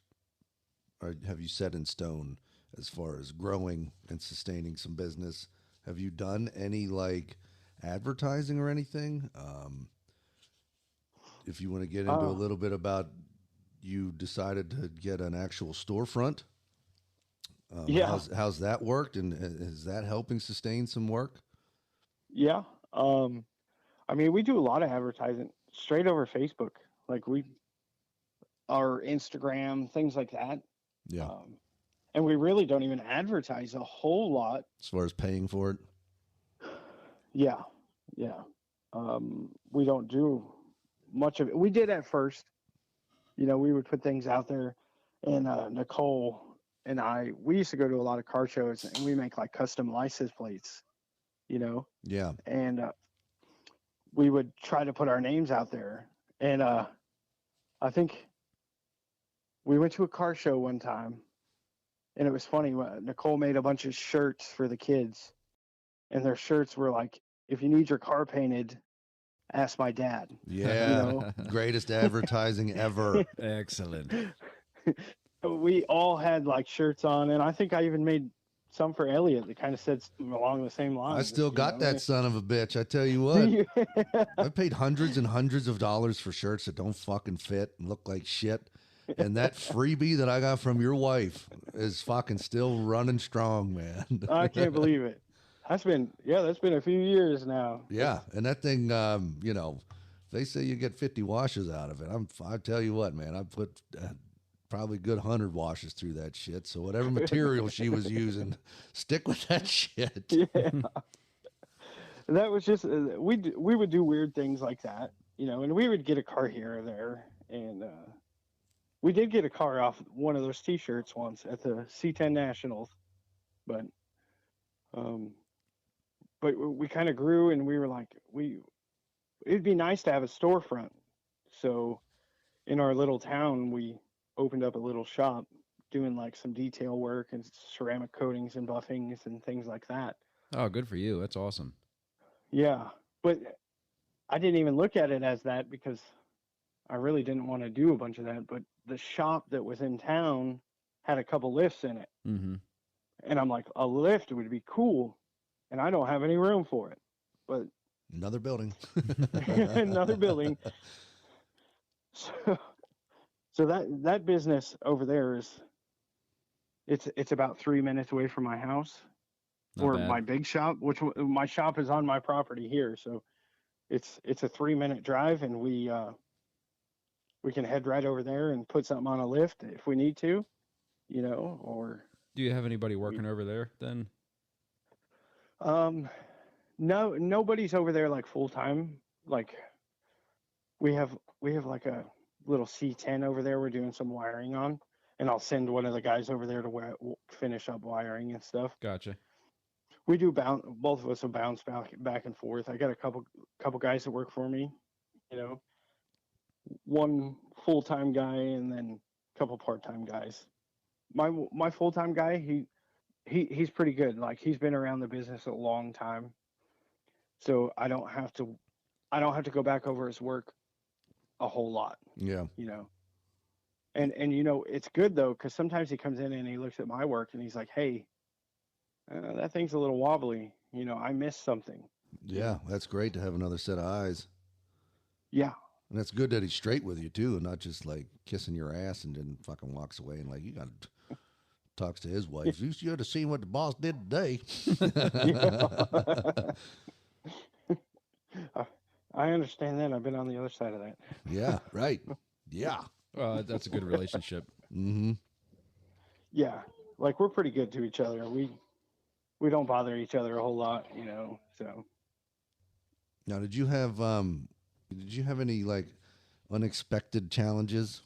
or have you set in stone as far as growing and sustaining some business? Have you done any like advertising or anything? If you want to get into a little bit about, you decided to get an actual storefront. Yeah. How's that worked, and is that helping sustain some work? Yeah. I mean, we do a lot of advertising straight over Facebook, like our Instagram, things like that. Yeah. And we really don't even advertise a whole lot. As far as paying for it? Yeah. Yeah. We don't do much of it. We did at first. We would put things out there, and Nicole and we used to go to a lot of car shows, and we make like custom license plates, Yeah. and we would try to put our names out there. And I think we went to a car show one time, and it was funny. Nicole made a bunch of shirts for the kids, and their shirts were like, "If you need your car painted, ask my dad." Yeah. Greatest advertising ever. Excellent. We all had like shirts on, and I think I even made some for Elliot that kind of said along the same lines. I still got that son of a bitch. I tell you what, I paid hundreds and hundreds of dollars for shirts that don't fucking fit and look like shit. And that freebie that I got from your wife is fucking still running strong, man. I can't believe it. That's been a few years now. Yeah. And that thing, they say you get 50 washes out of it. I tell you what, man, I put probably a good 100 washes through that shit. So whatever material she was using, stick with that shit. Yeah. That was just, we would do weird things like that, and we would get a car here or there. And we did get a car off one of those T-shirts once at the C10 Nationals, but But we kind of grew, and we were like, it'd be nice to have a storefront. So in our little town, we opened up a little shop doing like some detail work and ceramic coatings and buffings and things like that. Oh, good for you. That's awesome. Yeah. But I didn't even look at it as that because I really didn't want to do a bunch of that. But the shop that was in town had a couple lifts in it. Mm-hmm. And I'm like, a lift would be cool. And I don't have any room for it. But Another building. another building. So that business over there is it's about 3 minutes away from my house. Not or bad. my big shop, which my shop is on my property here. So it's a 3 minute drive, and we can head right over there and put something on a lift if we need to, or Do you have anybody working over there then? no, nobody's over there like full time. Like we have like a little C10 over there we're doing some wiring on, and I'll send one of the guys over there to finish up wiring and stuff. Gotcha. We do both of us will bounce back and forth. I got a couple guys that work for me, one full-time guy and then a couple part-time guys. My full-time guy, he's pretty good. Like he's been around the business a long time. So I don't have to go back over his work a whole lot. Yeah. And it's good though, because sometimes he comes in and he looks at my work and he's like, hey, that thing's a little wobbly. I missed something. Yeah, that's great to have another set of eyes. Yeah. And that's good that he's straight with you too, and not just like kissing your ass and then fucking walks away and like you got to talks to his wife. You should have seen what the boss did today. I understand that. I've been on the other side of that. Yeah, right. Yeah. That's a good relationship. Mm-hmm. Yeah, like we're pretty good to each other. We don't bother each other a whole lot, so. Now, did you have any like unexpected challenges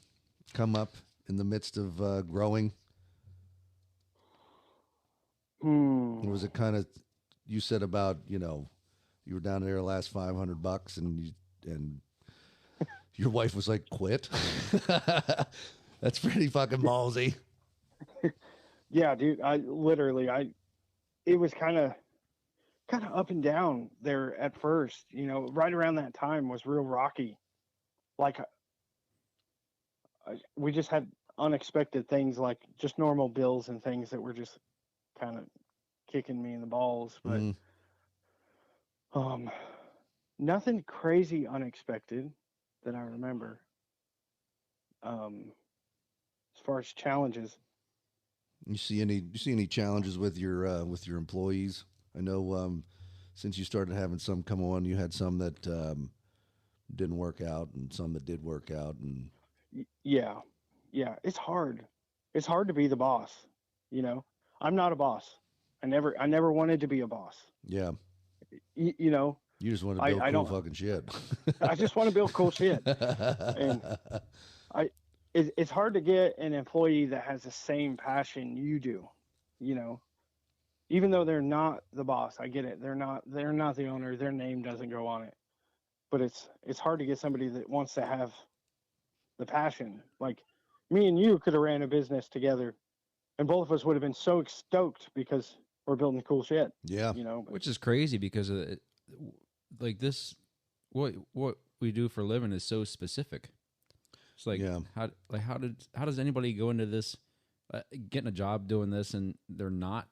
come up in the midst of growing? Or was it kind of, you said about, you were down there the last $500 and your wife was like, quit. That's pretty fucking ballsy. Yeah, dude, it was kind of up and down there at first, right around that time was real rocky. Like we just had unexpected things, like just normal bills and things that were just kind of kicking me in the balls, but nothing crazy unexpected that I remember. As far as challenges, You see any challenges with your employees? I know since you started having some come on, you had some that didn't work out and some that did work out. And yeah, it's hard. It's hard to be the boss. I'm not a boss. I never wanted to be a boss. yeah, You just want to build cool fucking shit. I just want to build cool shit. And it's hard to get an employee that has the same passion you do, even though they're not the boss. I get it. They're not the owner. Their name doesn't go on it. But it's hard to get somebody that wants to have the passion. Like me and you could have ran a business together and both of us would have been so stoked because we're building cool shit. Yeah. Which is crazy because of it, like this, what we do for a living is so specific. It's like, how does anybody go into this, getting a job doing this and they're not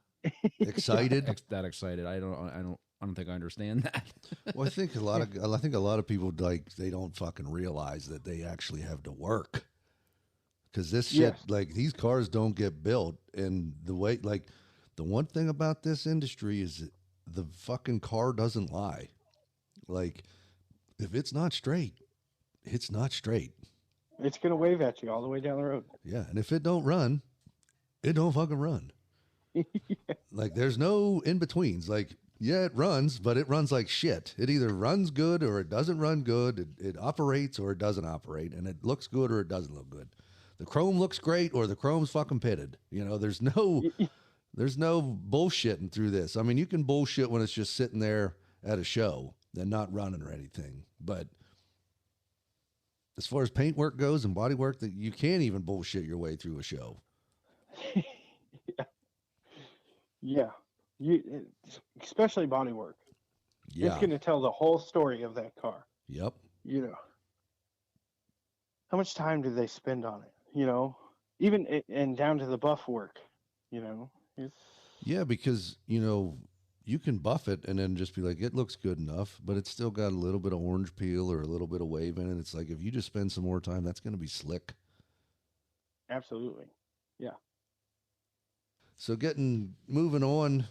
excited? that excited? I don't think I understand that. Well, I think a lot of people like they don't fucking realize that they actually have to work. Because this shit, like these cars don't get built, and the way, like, the one thing about this industry is the fucking car doesn't lie. Like, if it's not straight, it's not straight. It's gonna wave at you all the way down the road. Yeah, and if it don't run, it don't fucking run. Like, there's no in betweens. Like, yeah, it runs, but it runs like shit. It either runs good or it doesn't run good. It operates or it doesn't operate, and it looks good or it doesn't look good. The chrome looks great or the chrome's fucking pitted. There's no There's no bullshitting through this. I mean, you can bullshit when it's just sitting there at a show and not running or anything. But as far as paint work goes and body work, that you can't even bullshit your way through a show. Yeah. Especially body work. Yeah. It's going to tell the whole story of that car. Yep. You know, how much time do they spend on it? You know, even and down to the buff work. You know, yeah, because you can buff it and then just be like, it looks good enough, but it's still got a little bit of orange peel or a little bit of wave in it. It's like if you just spend some more time, that's going to be slick. Absolutely, yeah. So moving on.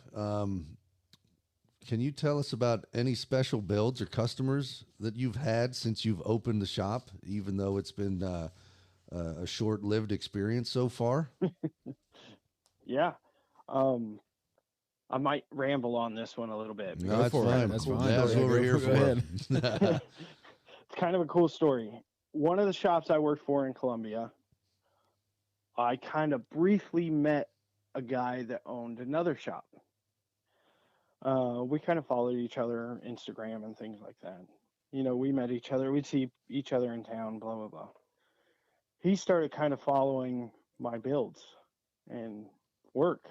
Can you tell us about any special builds or customers that you've had since you've opened the shop, even though it's been a short-lived experience so far? Yeah. I might ramble on this one a little bit. No, that's fine. That's fine. That's what we're here for. It's kind of a cool story. One of the shops I worked for in Columbia, I kind of briefly met a guy that owned another shop. We kind of followed each other, Instagram and things like that. You know, we met each other. We'd see each other in town, blah, blah, blah. He started kind of following my builds and work.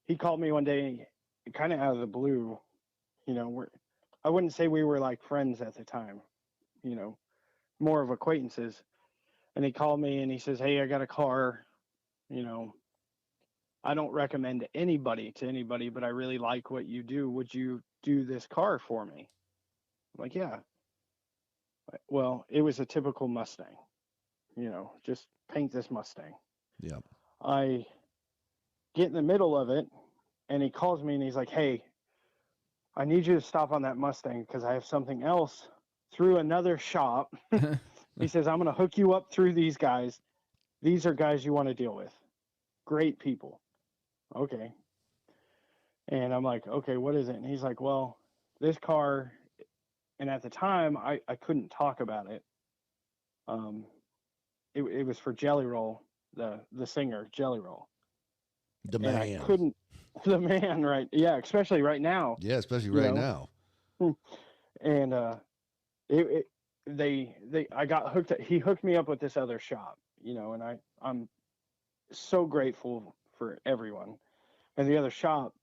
He called me one day, kind of out of the blue. You know, I wouldn't say we were like friends at the time, you know, more of acquaintances. And he called me and he says, "Hey, I got a car, you know, I don't recommend anybody to anybody, but I really like what you do. Would you do this car for me?" I'm like, "Yeah." Well, it was a typical Mustang, you know, just paint this Mustang. Yeah. I get in the middle of it and he calls me and he's like, "Hey, I need you to stop on that Mustang because I have something else through another shop." He says, "I'm going to hook you up through these guys. These are guys you want to deal with. Great people." Okay. And I'm like, "Okay, what is it?" And he's like, "Well, this car," and at the time I couldn't talk about it. It was for Jelly Roll, the singer Jelly Roll. The and man. I couldn't. The man, right? Yeah, especially right now. Yeah, especially right now. And I got hooked. He hooked me up with this other shop, you know, and I'm so grateful for everyone. And the other shop,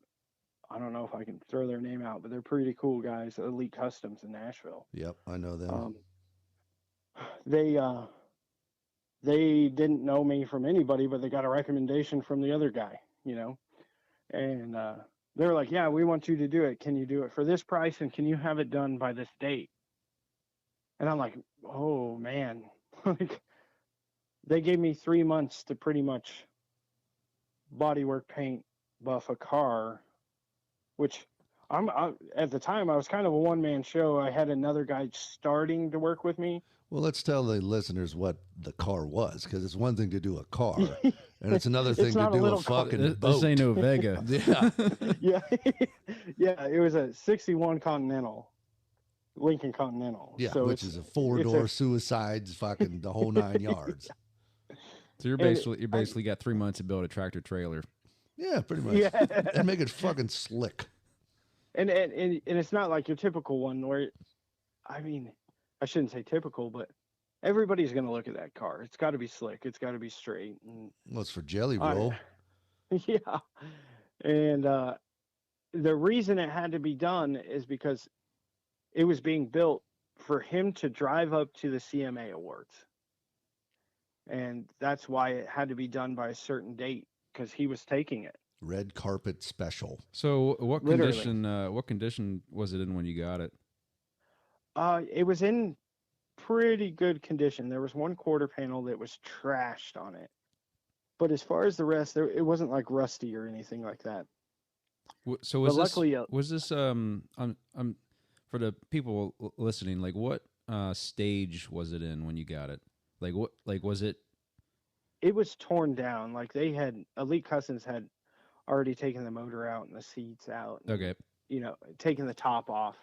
I don't know if I can throw their name out, but they're pretty cool guys. Elite Customs in Nashville. Yep, I know them. They didn't know me from anybody, but they got a recommendation from the other guy, you know, and they were like, "Yeah, we want you to do it. Can you do it for this price? And can you have it done by this date?" And I'm like, "Oh man." Like, they gave me 3 months to pretty much bodywork, paint, buff a car, which at the time I was kind of a one-man show. I had another guy starting to work with me. Well, let's tell the listeners what the car was, because it's one thing to do a car, and it's another thing to do a fucking boat. This ain't no Vega. Yeah. Yeah. It was a 61 Continental, Lincoln Continental. Yeah, so which is a 4-door suicides, fucking the whole 9 yards. So you're basically got 3 months to build a tractor trailer. Yeah, pretty much. Yeah. And make it fucking slick. And it's not like your typical one where, I mean, I shouldn't say typical, but everybody's going to look at that car. It's got to be slick. It's got to be straight. And, well, it's for Jelly Roll. Yeah. And the reason it had to be done is because it was being built for him to drive up to the CMA Awards. And that's why it had to be done by a certain date, because he was taking it. Red carpet special. So what Literally. condition? What condition was it in when you got it? It was in pretty good condition. There was one quarter panel that was trashed on it, but as far as the rest, it wasn't like rusty or anything like that. So was this for the people listening? Like, what stage was it in when you got it? Like, what? Like, was it? It was torn down. Like, Elite Customs had already taken the motor out and the seats out. And, okay. You know, taking the top off.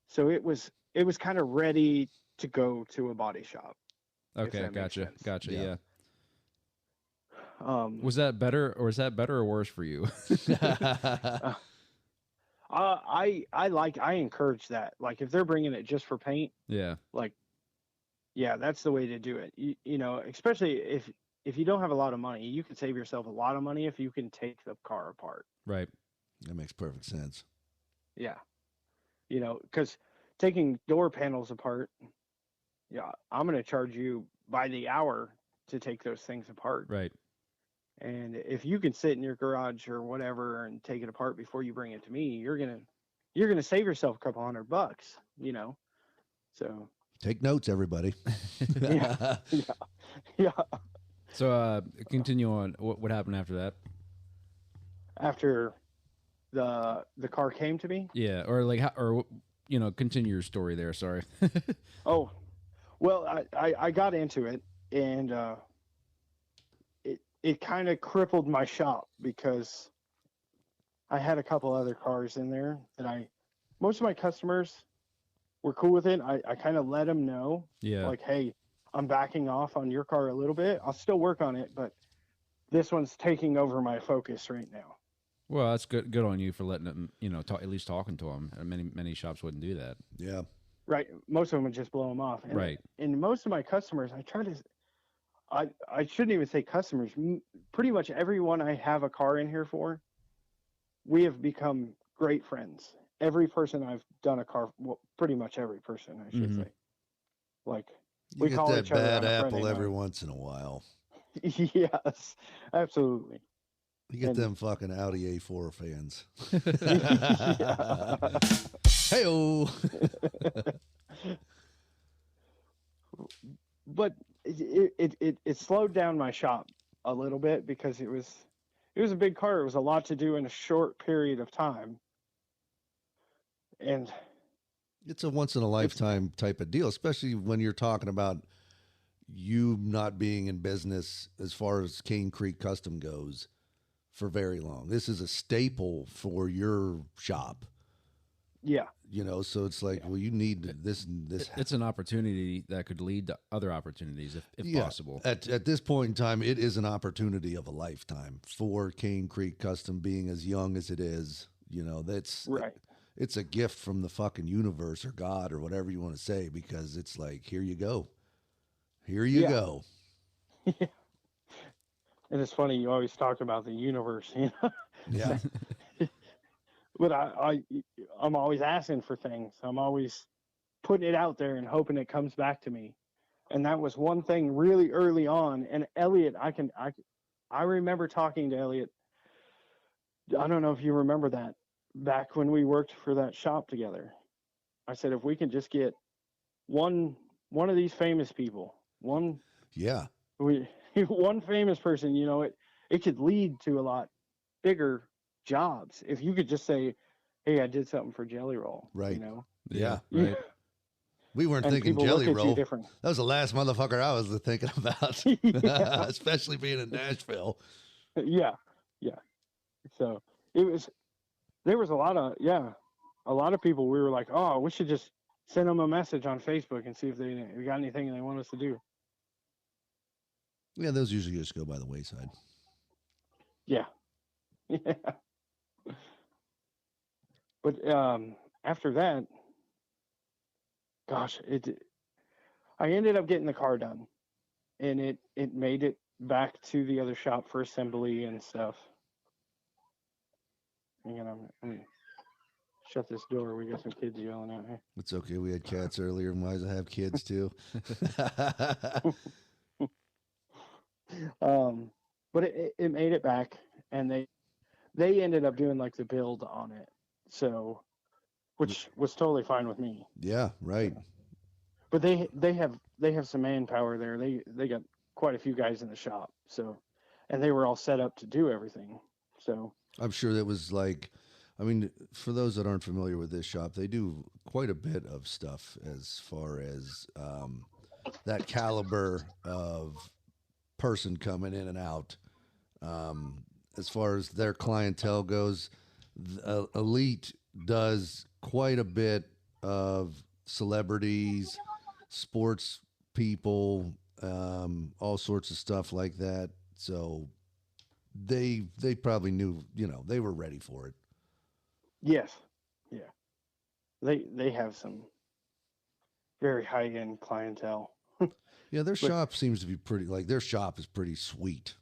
So it was kind of ready to go to a body shop. Okay, gotcha. Yeah. Was that better, or is that better or worse for you? I encourage that. Like if they're bringing it just for paint, Yeah. like, yeah, that's the way to do it. You know, especially if you don't have a lot of money, you can save yourself a lot of money if you can take the car apart. Right. That makes perfect sense. Yeah. You know, because taking door panels apart, yeah, I'm going to charge you by the hour to take those things apart. Right. And if you can sit in your garage or whatever and take it apart before you bring it to me, you're gonna save yourself a couple $100, you know. So Take notes, everybody. yeah, yeah. So continue on. What happened after that? After the car came to me. Yeah, or like how, or you know, continue your story there. Sorry. Oh, well, I got into it, and it kind of crippled my shop because I had a couple other cars in there that most of my customers were cool with it. I kind of let them know, Yeah. like, hey, I'm backing off on your car a little bit. I'll still work on it, but this one's taking over my focus right now. Well, that's good. Good on you for letting them, you know, at least talking to them. Many shops wouldn't do that. Yeah. Right. Most of them would just blow them off. And, Right. And most of my customers, I shouldn't even say customers. Pretty much everyone I have a car in here for, we have become great friends. Every person I've done a car, well, pretty much every person, I should say. Like, You we get call that each other bad on a apple Friday every night. once in a while. Yes, absolutely. You get And- them fucking Audi A4 fans. Yeah. Hey-oh. But it slowed down my shop a little bit because it was a big car. It was a lot to do in a short period of time. And It's a once in a lifetime type of deal, especially when you're talking about you not being in business as far as Cane Creek Custom goes for very long. This is a staple for your shop, yeah, you know, so it's like, well, you need this. It's an opportunity that could lead to other opportunities if Yeah. possible. At this point in time, it is an opportunity of a lifetime for Cane Creek Custom being as young as it is. You know, right. It's a gift from the fucking universe or God or whatever you want to say, because it's like, here you go. Here you Yeah. go. And it's funny, you always talk about the universe, you know. Yeah. But I'm always asking for things. I'm always putting it out there and hoping it comes back to me. And that was one thing really early on. And Elliot, I remember talking to Elliot. I don't know if you remember that back when we worked for that shop together. I said, if we can just get one of these famous people, one famous person, you know, it could lead to a lot bigger jobs if you could just say, hey, I did something for Jelly Roll. Right. You know? Yeah. Right. We weren't And thinking people Jelly look at you Roll. different. That was the last motherfucker I was thinking about, Yeah. especially being in Nashville. Yeah. So there was a lot of people. We were like, oh, we should just send them a message on Facebook and see if they got anything they want us to do. Yeah, those usually just go by the wayside. Yeah. Yeah. But after that, gosh, I ended up getting the car done, and it made it back to the other shop for assembly and stuff. Hang on, I'm gonna shut this door. We got some kids yelling out here. It's okay. We had cats earlier, and why does I have kids too? But it made it back, and they ended up doing like the build on it, so which was totally fine with me. Yeah, right. But they have some manpower there. They got quite a few guys in the shop, so, and they were all set up to do everything. So I'm sure that was like, I mean, for those that aren't familiar with this shop, they do quite a bit of stuff as far as that caliber of person coming in and out. As far as their clientele goes, Elite does quite a bit of celebrities, sports people, all sorts of stuff like that. So they probably knew, they were ready for it. Yes. Yeah. They have some very high end clientele. Yeah, their But shop seems to be pretty. Like their shop is pretty sweet.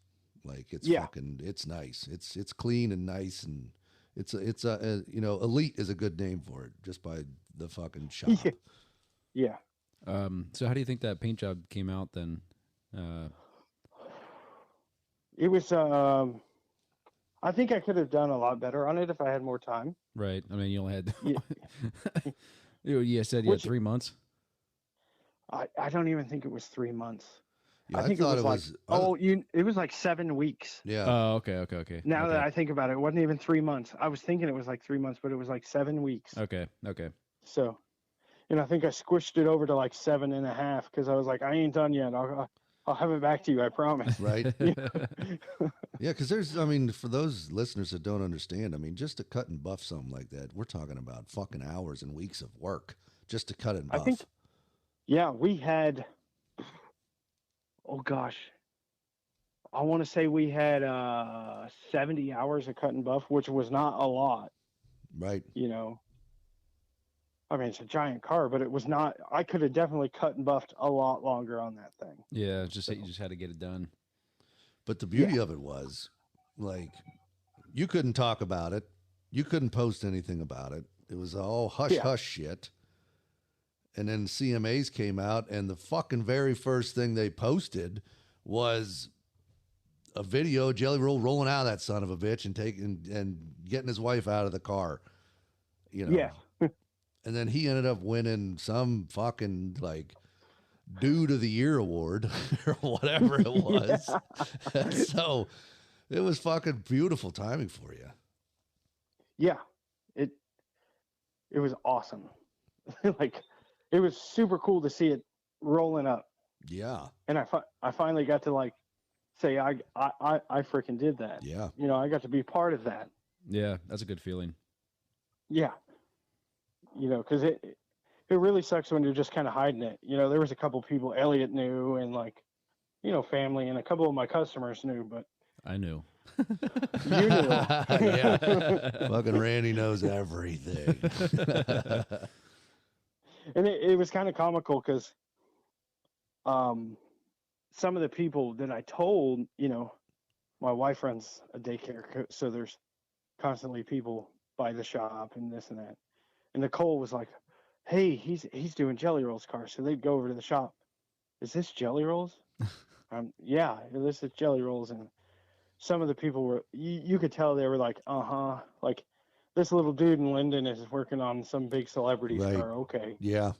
Like it's yeah. fucking, it's nice. It's clean and nice, and elite is a good name for it just by the fucking shop. Yeah. So how do you think that paint job came out then? It was I think I could have done a lot better on it if I had more time. Right. I mean, you only had Yeah. you said you had 3 months. I don't even think it was 3 months. Yeah, I think it was it was like 7 weeks. Yeah. Oh, okay. Now that I think about it, it wasn't even 3 months. I was thinking it was like 3 months, but it was like 7 weeks. Okay. So, I think I squished it over to like 7.5 because I was like, I ain't done yet. I'll have it back to you, I promise. Right. Yeah, because for those listeners that don't understand, just to cut and buff something like that, we're talking about fucking hours and weeks of work just to cut and buff. I think, yeah, we had, oh gosh, I want to say we had 70 hours of cut and buff, which was not a lot. Right. It's a giant car, but it was not. I could have definitely cut and buffed a lot longer on that thing. Yeah, you just had to get it done. But the beauty of it was, like, you couldn't talk about it. You couldn't post anything about it. It was all hush shit. And then CMAs came out, and the fucking very first thing they posted was a video of Jelly Roll rolling out of that son of a bitch and getting his wife out of the car. Yeah. And then he ended up winning some fucking like Dude of the Year award or whatever it was. So it was fucking beautiful timing for you. Yeah, it was awesome. Like it was super cool to see it rolling up. Yeah. And I finally got to like say I freaking did that. Yeah. I got to be part of that. Yeah, that's a good feeling. Yeah. Because it really sucks when you're just kind of hiding it. There was a couple people Elliot knew and like, family and a couple of my customers knew, but I knew. You knew. Yeah. Fucking Randy knows everything. And it was kind of comical because some of the people that I told, my wife runs a daycare, so there's constantly people by the shop and this and that. And Nicole was like, hey, he's doing Jelly Rolls car. So they'd go over to the shop. Is this Jelly Rolls? Yeah, this is Jelly Rolls. And some of the people were, you could tell they were like, like this little dude in Linden is working on some big celebrity's car. Okay. Yeah.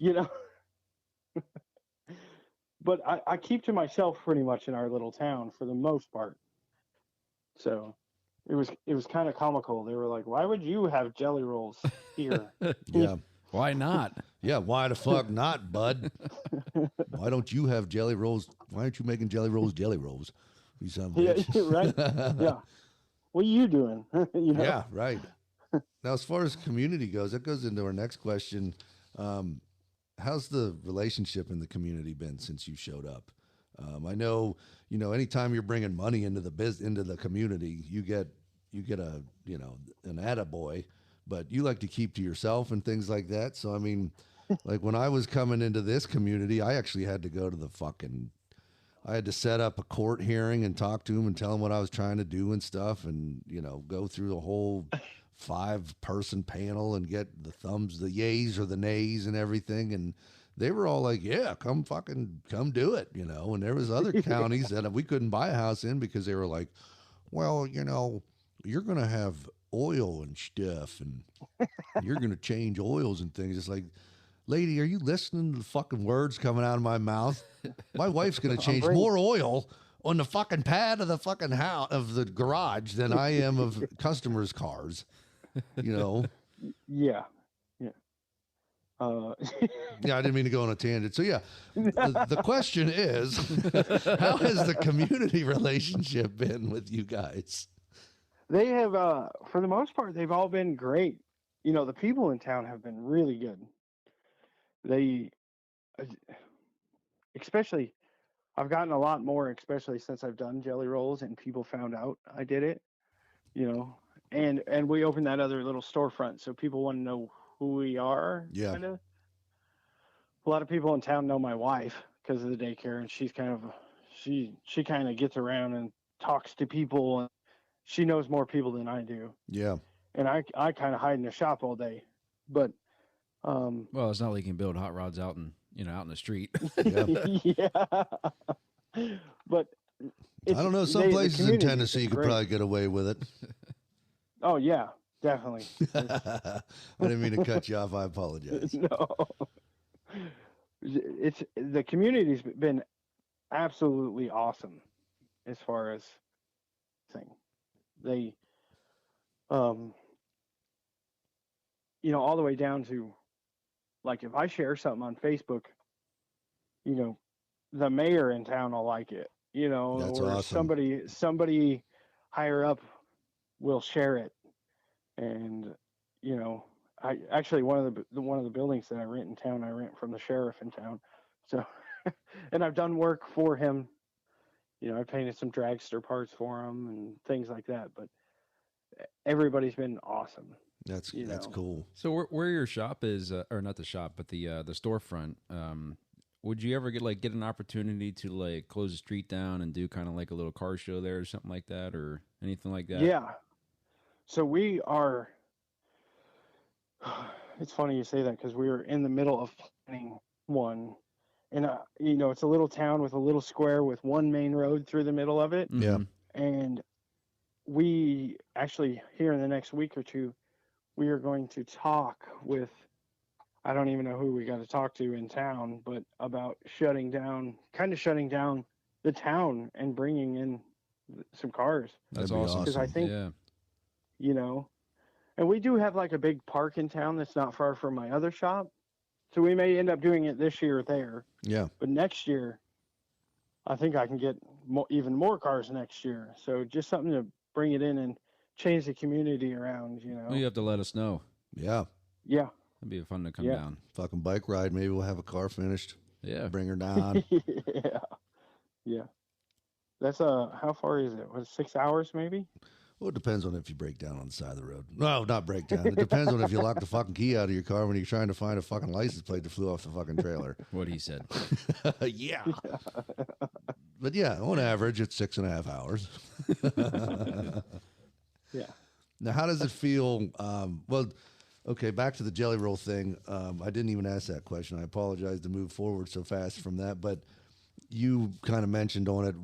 But I keep to myself pretty much in our little town for the most part. So it was kind of comical. They were like, why would you have Jelly Rolls here? Yeah. Why not? Yeah, why the fuck not, bud? Why don't you have Jelly Rolls? Why aren't you making Jelly Rolls? You son of a bitch. Yeah, right? Yeah. What are you doing? Yeah, right. Now, as far as community goes, that goes into our next question. How's the relationship in the community been since you showed up? I know, anytime you're bringing money into the community, you get a, an attaboy, but you like to keep to yourself and things like that. So, like when I was coming into this community, I actually had to go to I had to set up a court hearing and talk to him and tell him what I was trying to do and stuff. And, go through the whole 5-person panel and get the thumbs, the yays or the nays and everything. And they were all like, yeah, come do it, and there was other counties that we couldn't buy a house in because they were like, well, you're going to have oil and stuff and you're going to change oils and things. It's like, lady, are you listening to the fucking words coming out of my mouth? My wife's going to change more oil on the fucking pad of the fucking house of the garage than I am of customers' cars, Yeah. Yeah. Yeah, I didn't mean to go on a tangent. So yeah, the question is, how has the community relationship been with you guys? They have, for the most part, they've all been great. The people in town have been really good. They, especially, I've gotten a lot more, especially since I've done jelly rolls and people found out I did it, you know. And we opened that other little storefront, so people want to know who we are. Yeah. Kind of. A lot of people in town know my wife because of the daycare, and she's kind of she kind of gets around and talks to people, and she knows more people than I do. Yeah. And I kind of hide in the shop all day, but Well, it's not like you can build hot rods out in out in the street. Yeah. yeah. But I don't know. Some places in Tennessee you could great. probably get away with it. Oh yeah, definitely. I didn't mean to cut you off. I apologize. No, it's the community's been absolutely awesome as far as thing. They, all the way down to, like, if I share something on Facebook, the mayor in town will like it, That's or awesome. somebody higher up will share it. And, I actually, one of the buildings that I rent in town, I rent from the sheriff in town. So, and I've done work for him. I painted some dragster parts for him and things like that, but everybody's been awesome. That's cool. So where your shop is, or not the shop, but the storefront, would you ever get an opportunity to like close the street down and do kind of like a little car show there or something like that, or anything like that? Yeah. So we are. It's funny you say that because we were in the middle of planning one, and it's a little town with a little square with one main road through the middle of it. Yeah. And we actually, here in the next week or two, we are going to talk with, I don't even know who we got to talk to in town, but about shutting down the town and bringing in some cars. That's That'd be awesome. Because I think, and we do have like a big park in town that's not far from my other shop. So we may end up doing it this year there. Yeah. But next year, I think I can get even more cars next year. So just something to bring it in and change the community around, Well, you have to let us know. Yeah. Yeah. It'd be fun to come down. Fucking bike ride. Maybe we'll have a car finished. Yeah. Bring her down. Yeah. Yeah. That's how far is it? Was 6 hours maybe? Well, it depends on if you break down on the side of the road. No, not break down. It depends on if you lock the fucking key out of your car when you're trying to find a fucking license plate that flew off the fucking trailer. What he said. Yeah. But yeah, on average, it's 6.5 hours. Yeah. Now, how does it feel? Well, okay, back to the jelly roll thing. I didn't even ask that question. I apologize to move forward so fast from that, but you kind of mentioned on it,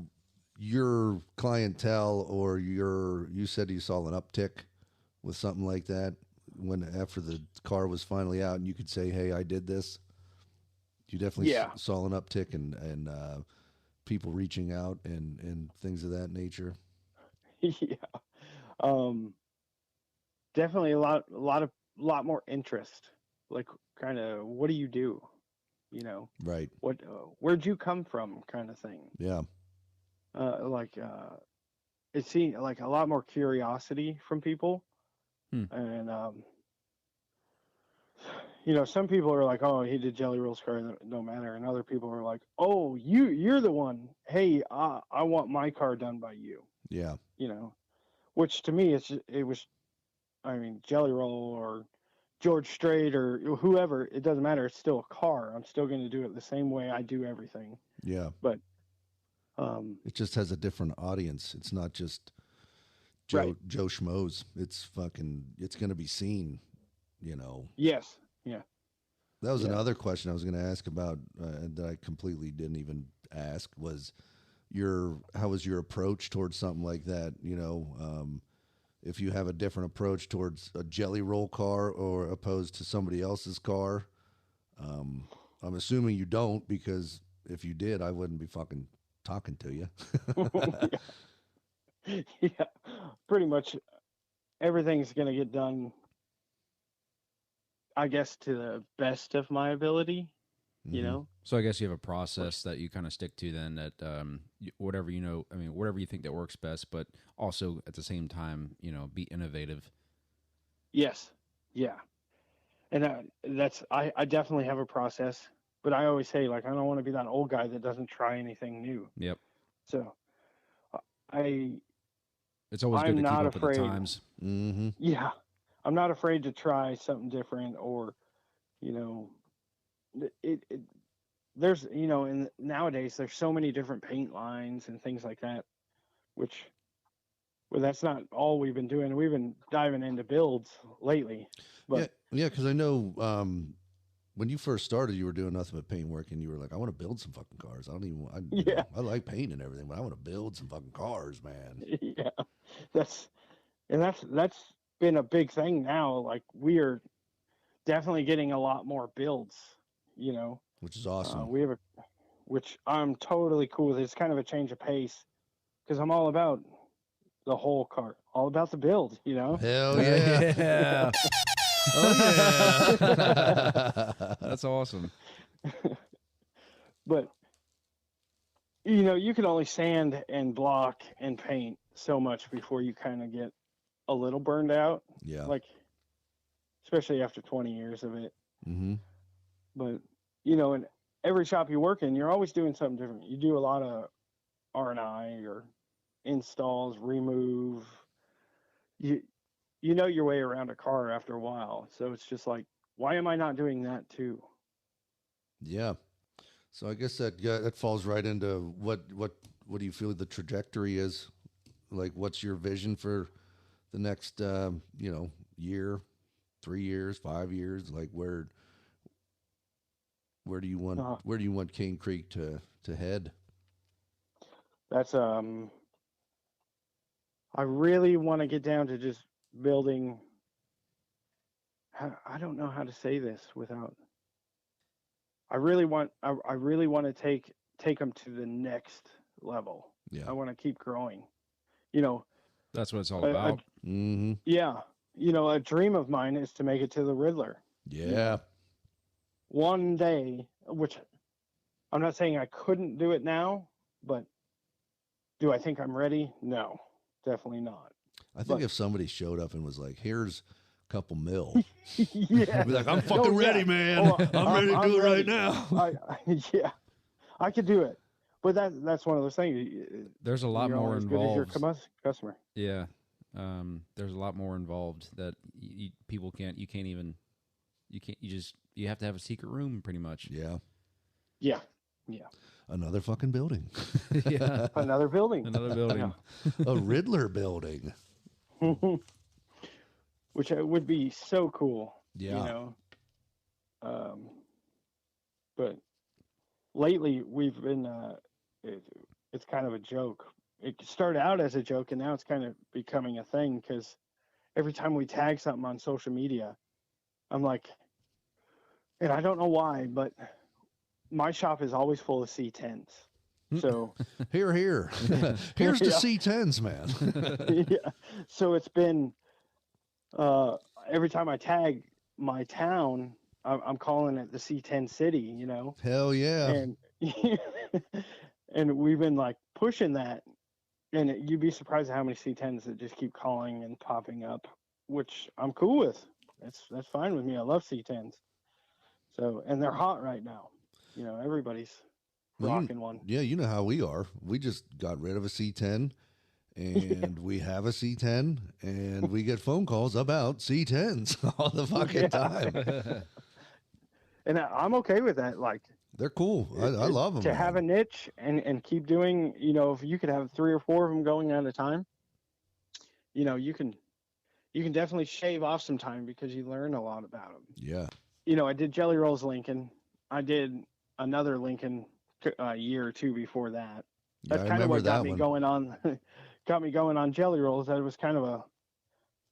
your clientele or you said you saw an uptick with something like that after the car was finally out and you could say, hey, I did this. You definitely saw an uptick and people reaching out and things of that nature. Yeah. Definitely a lot more interest. Like, kind of, what do you do? Right. Where'd you come from, kind of thing. Yeah. It seemed like a lot more curiosity from people. And some people are like, oh, he did jelly rolls car, no matter, and other people are like, oh, you're the one. Hey, I want my car done by you. Yeah. Which to me Jelly Roll or George Strait or whoever, it doesn't matter. It's still a car. I'm still going to do it the same way I do everything. Yeah. But it just has a different audience. It's not just Joe Schmoes. It's going to be seen, Yes. Yeah. That was another question I was going to ask about that I completely didn't even ask was how was your approach towards something like that? If you have a different approach towards a jelly roll car or opposed to somebody else's car. I'm assuming you don't, because if you did, I wouldn't be fucking talking to you. Yeah, pretty much everything's going to get done, I guess, to the best of my ability, So I guess you have a process that you kind of stick to then, that whatever you think that works best, but also at the same time, be innovative. Yes. Yeah. And I definitely have a process. But I always say, like, I don't want to be that old guy that doesn't try anything new. Yep. So It's always good I'm to keep not up with the afraid. times. Mm-hmm. Yeah, I'm not afraid to try something different, or, you know, there's, you know, and nowadays there's so many different paint lines and things like that, which, well, that's not all we've been doing. We've been diving into builds lately, but Yeah, because I know when you first started, you were doing nothing but paint work, and you were like, "I want to build some fucking cars. I don't even, you yeah, know, I like paint and everything, but I want to build some fucking cars, man." yeah, that's been a big thing now. Like, we are definitely getting a lot more builds, you know. Which is awesome. We have which I'm totally cool with. It's kind of a change of pace, because I'm all about the whole car, all about the build, you know. Hell yeah! Yeah. Oh yeah! That's awesome. But, you know, you can only sand and block and paint so much before you kind of get a little burned out. Yeah. Like, especially after 20 years of it. Mm-hmm. But, you know, in every shop you work in, you're always doing something different. You do a lot of R&I or installs, remove. You know your way around a car after a while. So it's just like, why am I not doing that too? Yeah. So I guess that falls right into what do you feel the trajectory is? Like, what's your vision for the next year, 3 years, 5 years? Like, where do you want Cane Creek to head? That's I really want to get down to just building. I don't know how to say this without. I really want to take them to the next level. Yeah. I want to keep growing. You know, That's what it's all about. Mm-hmm. yeah. You know, a dream of mine is to make it to the Riddler. Yeah. One day, which I'm not saying I couldn't do it now, but do I think I'm ready? No, definitely not. I think if somebody showed up and was like, "Here's a couple mil," Yeah. I'd be like, "I'm fucking ready, man. Oh, I'm ready to do it right ready. now." Yeah, I could do it. But that's one of those things. There's a lot You're more only as good as your involved. customer. Yeah. There's a lot more involved that people can't. You have to have a secret room pretty much. Yeah. Yeah. Yeah. Another fucking building. Yeah. Another building. Another building. A Riddler building. Which would be so cool. Yeah. You know. But lately we've been. It's kind of a joke. It started out as a joke, and now it's kind of becoming a thing, because every time we tag something on social media, I'm like, and I don't know why, but my shop is always full of C10s. So Here. Here's the C10s, man. yeah. So it's been every time I tag my town, I'm calling it the C10 city, you know. Hell yeah. And and we've been like pushing that, and you'd be surprised at how many C10s that just keep calling and popping up, which I'm cool with. That's fine with me. I love C10s. So, and they're hot right now. You know, everybody's rocking one. Yeah, you know how we are. We just got rid of a C10, and we have a C10, and we get phone calls about C10s all the fucking time. And I'm okay with that. Like, they're cool. I love them. To have a niche and keep doing, you know, if you could have 3 or 4 of them going at a time, you know, you can definitely shave off some time, because you learn a lot about them. Yeah. You know, I did Jelly Rolls Lincoln. I did another Lincoln a year or 2 before that. That's kind of what got me going on Jelly Rolls. That was kind of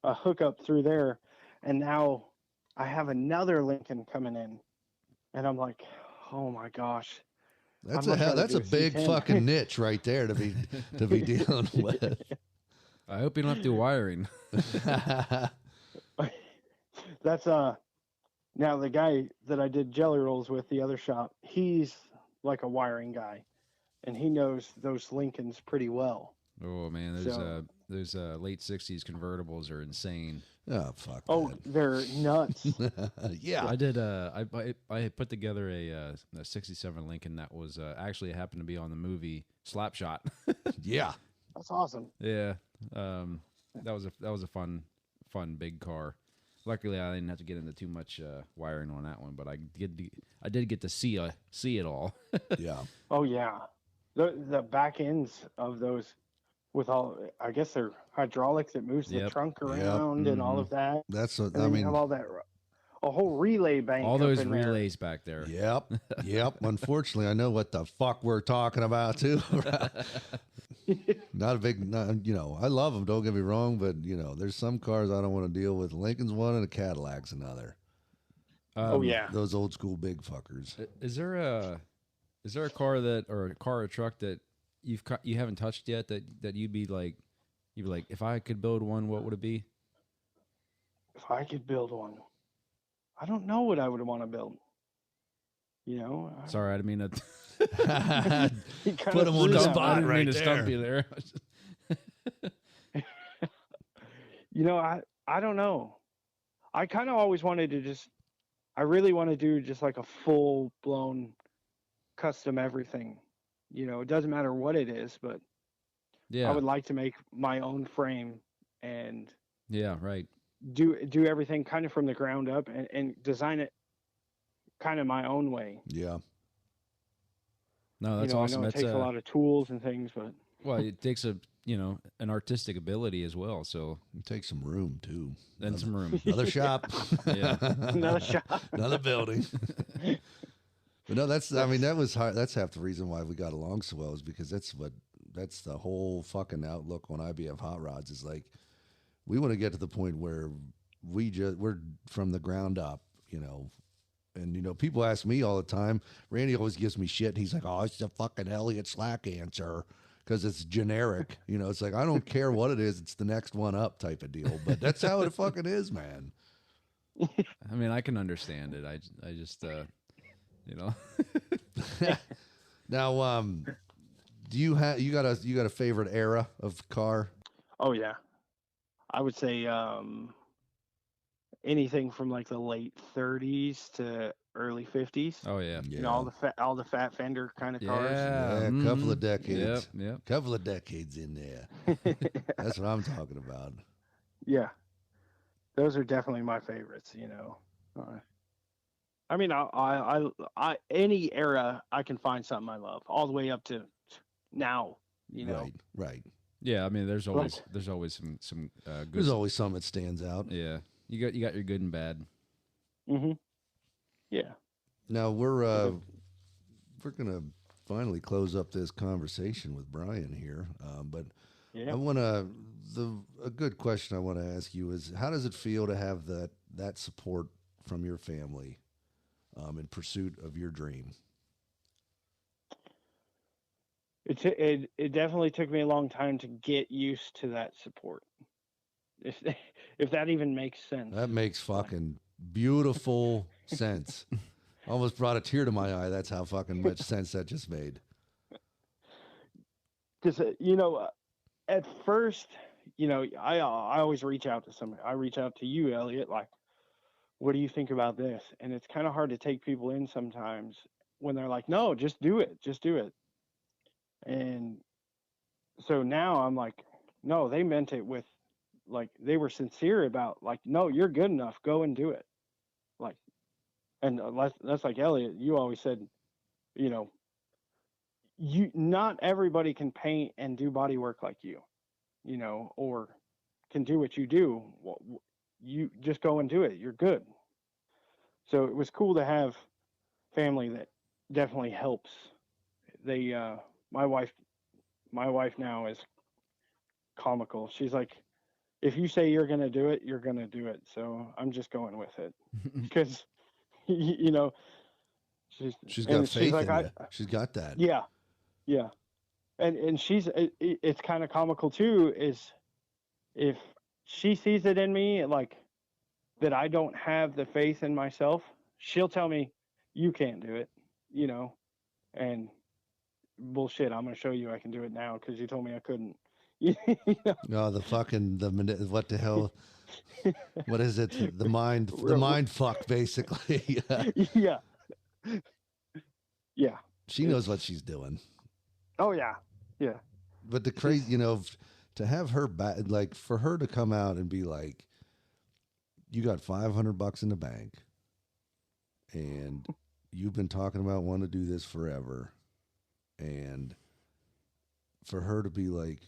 a hookup through there. And now I have another Lincoln coming in, and I'm like, oh my gosh. That's a big fucking niche right there to be dealing with. I hope you don't have to do wiring. That's now the guy that I did Jelly Rolls with, the other shop, he's like a wiring guy, and he knows those Lincolns pretty well. Oh man, those late '60s convertibles are insane. Oh, fuck Oh, they're nuts. that. Yeah. I did. I put together a '67 Lincoln that was actually happened to be on the movie Slapshot. Yeah. That's awesome. Yeah, that was a fun big car. Luckily, I didn't have to get into too much wiring on that one, but I did get to see it all. Yeah. Oh yeah, the back ends of those with all, I guess they're hydraulics that moves the Yep. trunk around and all of that. That's what And I then you mean. have all that, a whole relay bank. All up those in relays back there. Yep. Yep. Unfortunately, I know what the fuck we're talking about too. Not a big, I love them. Don't get me wrong, but there's some cars I don't want to deal with. Lincoln's one, and a Cadillac's another. Oh yeah. Those old school big fuckers. Is there a car or truck that you haven't touched yet that you'd be like if I could build one, what would it be? If I could build one, I don't know what I would want to build. Sorry, I didn't mean to He kinda Put 'em on threw the that spot one. I didn't right mean to there. stump you there. I don't know. I kind of always wanted to I really want to do just like a full blown custom everything. It doesn't matter what it is, but Yeah, I would like to make my own frame and yeah, right. do everything kind of from the ground up and design it kind of my own way. Yeah. No, that's I awesome. know it That's takes a lot of tools and things, but well, it takes an artistic ability as well. So It takes some room too. and some room. Another shop. Yeah. another shot. Another building. But no, that was hard. That's half the reason why we got along so well, is because that's the whole fucking outlook on I.B.F.HotRods is like, we want to get to the point where we're from the ground up, and people ask me all the time. Randy always gives me shit. He's like, "Oh, it's the fucking Elliot Slack answer," because it's generic. It's like, I don't care what it is. It's the next one up type of deal. But that's how it fucking is, man. I mean, I can understand it. I just Now, do you got a favorite era of car? Oh yeah, I would say anything from like the late 30s to early 50s. Oh yeah. Yeah. All the fat fender kind of cars. Yeah. Yeah, a couple of decades. Yep. Couple of decades in there. That's what I'm talking about. Yeah, those are definitely my favorites. I mean, I any era I can find something I love, all the way up to now. Right. Yeah, I mean, there's always some good. There's always something that stands out. Yeah, you got your good and bad. Mm-hmm. Yeah. Now we're gonna finally close up this conversation with Bryan here, but Yeah. I want a good question I want to ask you is, how does it feel to have that support from your family in pursuit of your dream? It definitely took me a long time to get used to that support. If that even makes sense. That makes fucking beautiful sense. Almost brought a tear to my eye. That's how fucking much sense that just made. Because at first, I always reach out to somebody. I reach out to you, Elliot. Like, what do you think about this? And it's kind of hard to take people in sometimes when they're like, "No, just do it, just do it." And so now I'm like, no, they meant it with, like, they were sincere about, like, no, you're good enough, go and do it. Like, and that's like Elliot, you always said, not everybody can paint and do body work like you, or can do what you do. You just go and do it, you're good. So it was cool to have family that definitely helps. They my wife now is comical. She's like, if you say you're going to do it, you're going to do it. So I'm just going with it because, she's got faith she's like, in you. She's got that. Yeah. Yeah. And it's kind of comical too, is if she sees it in me, like, that I don't have the faith in myself, she'll tell me, you can't do it, and bullshit, I'm going to show you I can do it now because you told me I couldn't, You know, No, what the hell? What is it? The mind fuck, basically. yeah, yeah. She knows what It's she's doing. oh yeah, yeah. But the She's crazy, to have her back, like for her to come out and be like, you got $500 in the bank and you've been talking about wanting to do this forever. And for her to be like,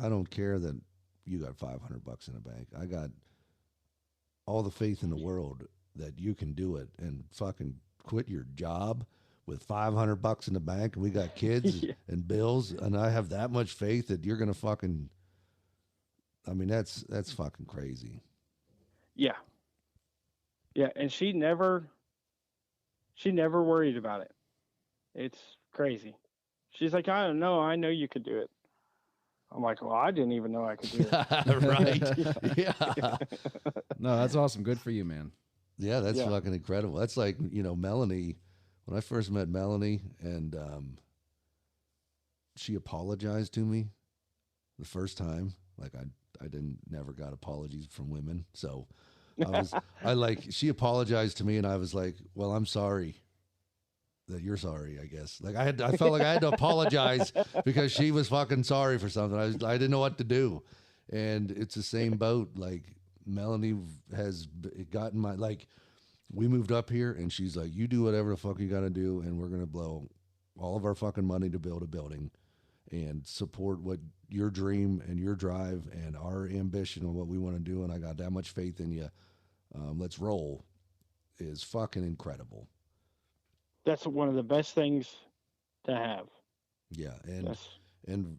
I don't care that you got $500 in the bank. I got all the faith in the world that you can do it and fucking quit your job with $500 in the bank. And we got kids yeah, and bills. And I have that much faith that you're going to fucking, I mean, that's fucking crazy. yeah, yeah. And she never worried about it. It's crazy. She's like, I don't know. I know you could do it. I'm like, well, I didn't even know I could do it. Right. Yeah. No, that's awesome. Good for you, man. Yeah, that's Yeah. fucking incredible. That's like, Melanie, when I first met Melanie and she apologized to me the first time. Like I didn't never got apologies from women. So she apologized to me and I was like, well, I'm sorry that you're sorry, I guess. Like I felt like I had to apologize because she was fucking sorry for something. I didn't know what to do. And it's the same boat. Like Melanie has gotten we moved up here and she's like, you do whatever the fuck you got to do. And we're going to blow all of our fucking money to build a building and support what your dream and your drive and our ambition and what we want to do. And I got that much faith in you. Let's roll is fucking incredible. That's one of the best things to have. Yeah. That's And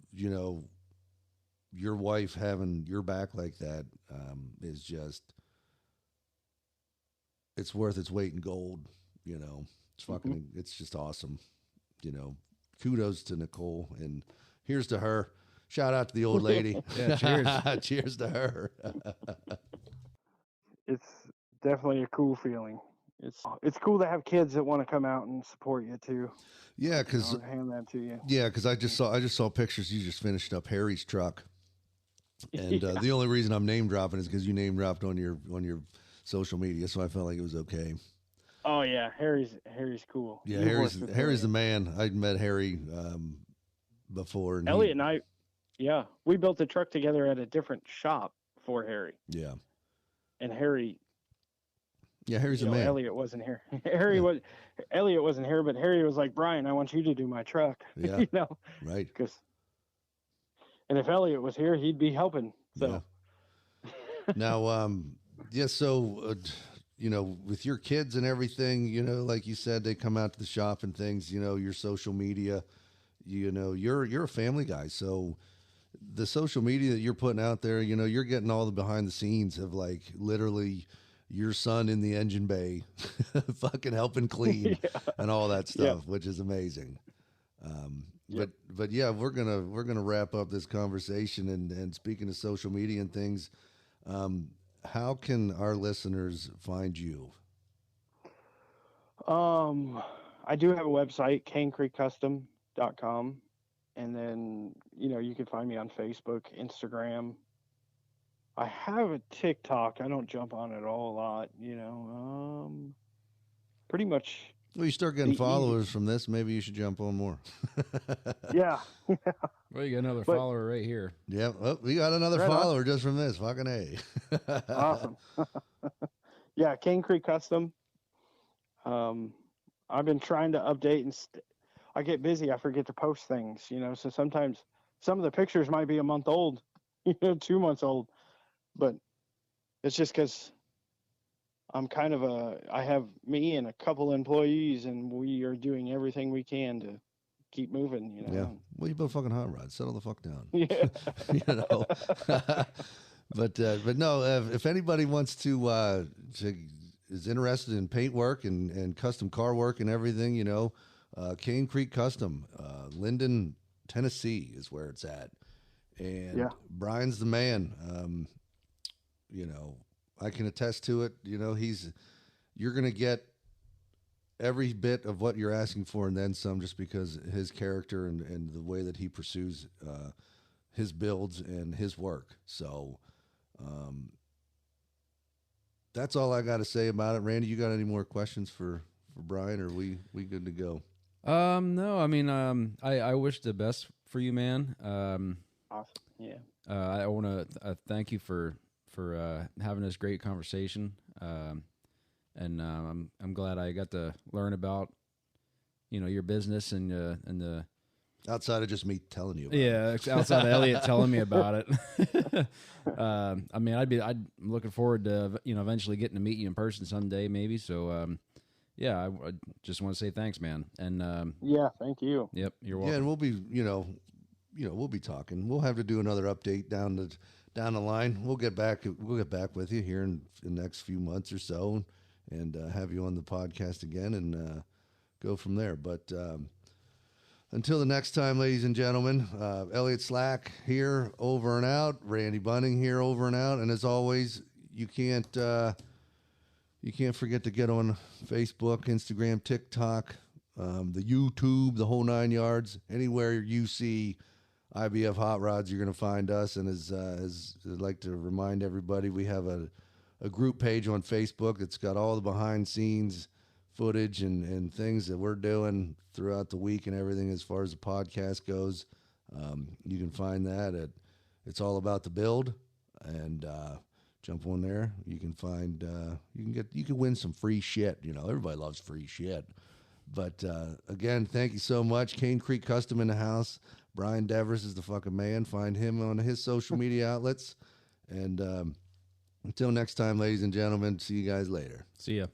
your wife having your back like that is just, it's worth its weight in gold. It's fucking, it's just awesome. Kudos to Nicole and here's to her. Shout out to the old lady. Yeah, cheers. Cheers to her. it's definitely a cool feeling. It's cool to have kids that want to come out and support you too. Yeah, because hand that to you. I just saw pictures. You just finished up Harry's truck, and Yeah. the only reason I'm name dropping is because you name dropped on your social media, so I felt like it was okay. Oh yeah, Harry's cool. Yeah, You've worked with Harry's the man. I'd met Harry before. And Elliot and I, yeah, we built the truck together at a different shop for Harry. Yeah. And Harry. Yeah, Harry's the man. Elliot wasn't here. Elliot wasn't here, but Harry was like, Bryan, I want you to do my truck. Yeah. Right. And if Elliot was here, he'd be helping. So. Yeah. Now, so, with your kids and everything, like you said, they come out to the shop and things, your social media, you're a family guy. So the social media that you're putting out there, you're getting all the behind the scenes of like literally your son in the engine bay fucking helping clean and all that stuff, which is amazing. But yeah, we're gonna wrap up this conversation and speaking of social media and things, how can our listeners find you? I do have a website, canecreekcustom.com, and then you can find me on Facebook, Instagram. I have a TikTok. I don't jump on it all a lot, pretty much. Well, you start getting followers from this. Maybe you should jump on more. Yeah. Well, you got another follower right here. Yeah. Well, we got another follower just from this. Fucking A. Awesome. Yeah. Cane Creek Custom. I've been trying to update and I get busy. I forget to post things, so sometimes some of the pictures might be a month old, 2 months old, but it's just because I'm kind of I have me and a couple employees and we are doing everything we can to keep moving, Yeah. Well, you build fucking hot rods. Settle the fuck down. Yeah. But no, if anybody wants to is interested in paint work and custom car work and everything, Cane Creek Custom, Linden, Tennessee is where it's at. And Bryan's the man. I can attest to it. You're going to get every bit of what you're asking for and then some, just because his character and the way that he pursues his builds and his work. So that's all I got to say about it. Randy, you got any more questions for Bryan, or are we good to go? No, I mean, I wish the best for you, man. Awesome. Yeah. I want to thank you for having this great conversation. And I'm glad I got to learn about, your business and the Outside of just me telling you about it. Outside of Elliot telling me about it. I mean, I'm looking forward to, eventually getting to meet you in person someday, maybe. So, I just want to say thanks, man. And yeah, thank you. Yep, you're welcome. Yeah, and we'll be, we'll be talking. We'll have to do another update down the line. We'll get back with you here in the next few months or so, and have you on the podcast again and go from there. But until the next time, ladies and gentlemen, Elliot Slack here, over and out. Randy Bunning here, over and out. And as always, you can't forget to get on Facebook, Instagram, TikTok, the YouTube, the whole 9 yards. Anywhere you see I.B.F.HotRods, you're going to find us. And as I'd like to remind everybody, we have a group page on Facebook that's got all the behind-scenes footage and things that we're doing throughout the week and everything as far as the podcast goes. You can find that at It's All About the Build, and jump on there. You can find you can win some free shit. Everybody loves free shit. But again, thank you so much. Cane Creek Custom in the house. Bryan Devrous is the fucking man. Find him on his social media outlets. And until next time, ladies and gentlemen, see you guys later. See ya.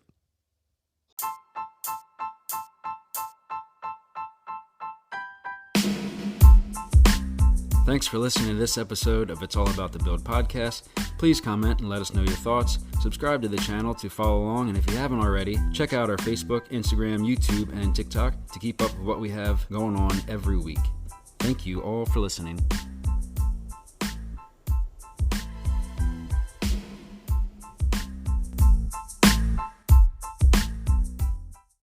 Thanks for listening to this episode of It's All About the Build podcast. Please comment and let us know your thoughts. Subscribe to the channel to follow along, and if you haven't already, check out our Facebook, Instagram, YouTube, and TikTok to keep up with what we have going on every week. Thank you all for listening.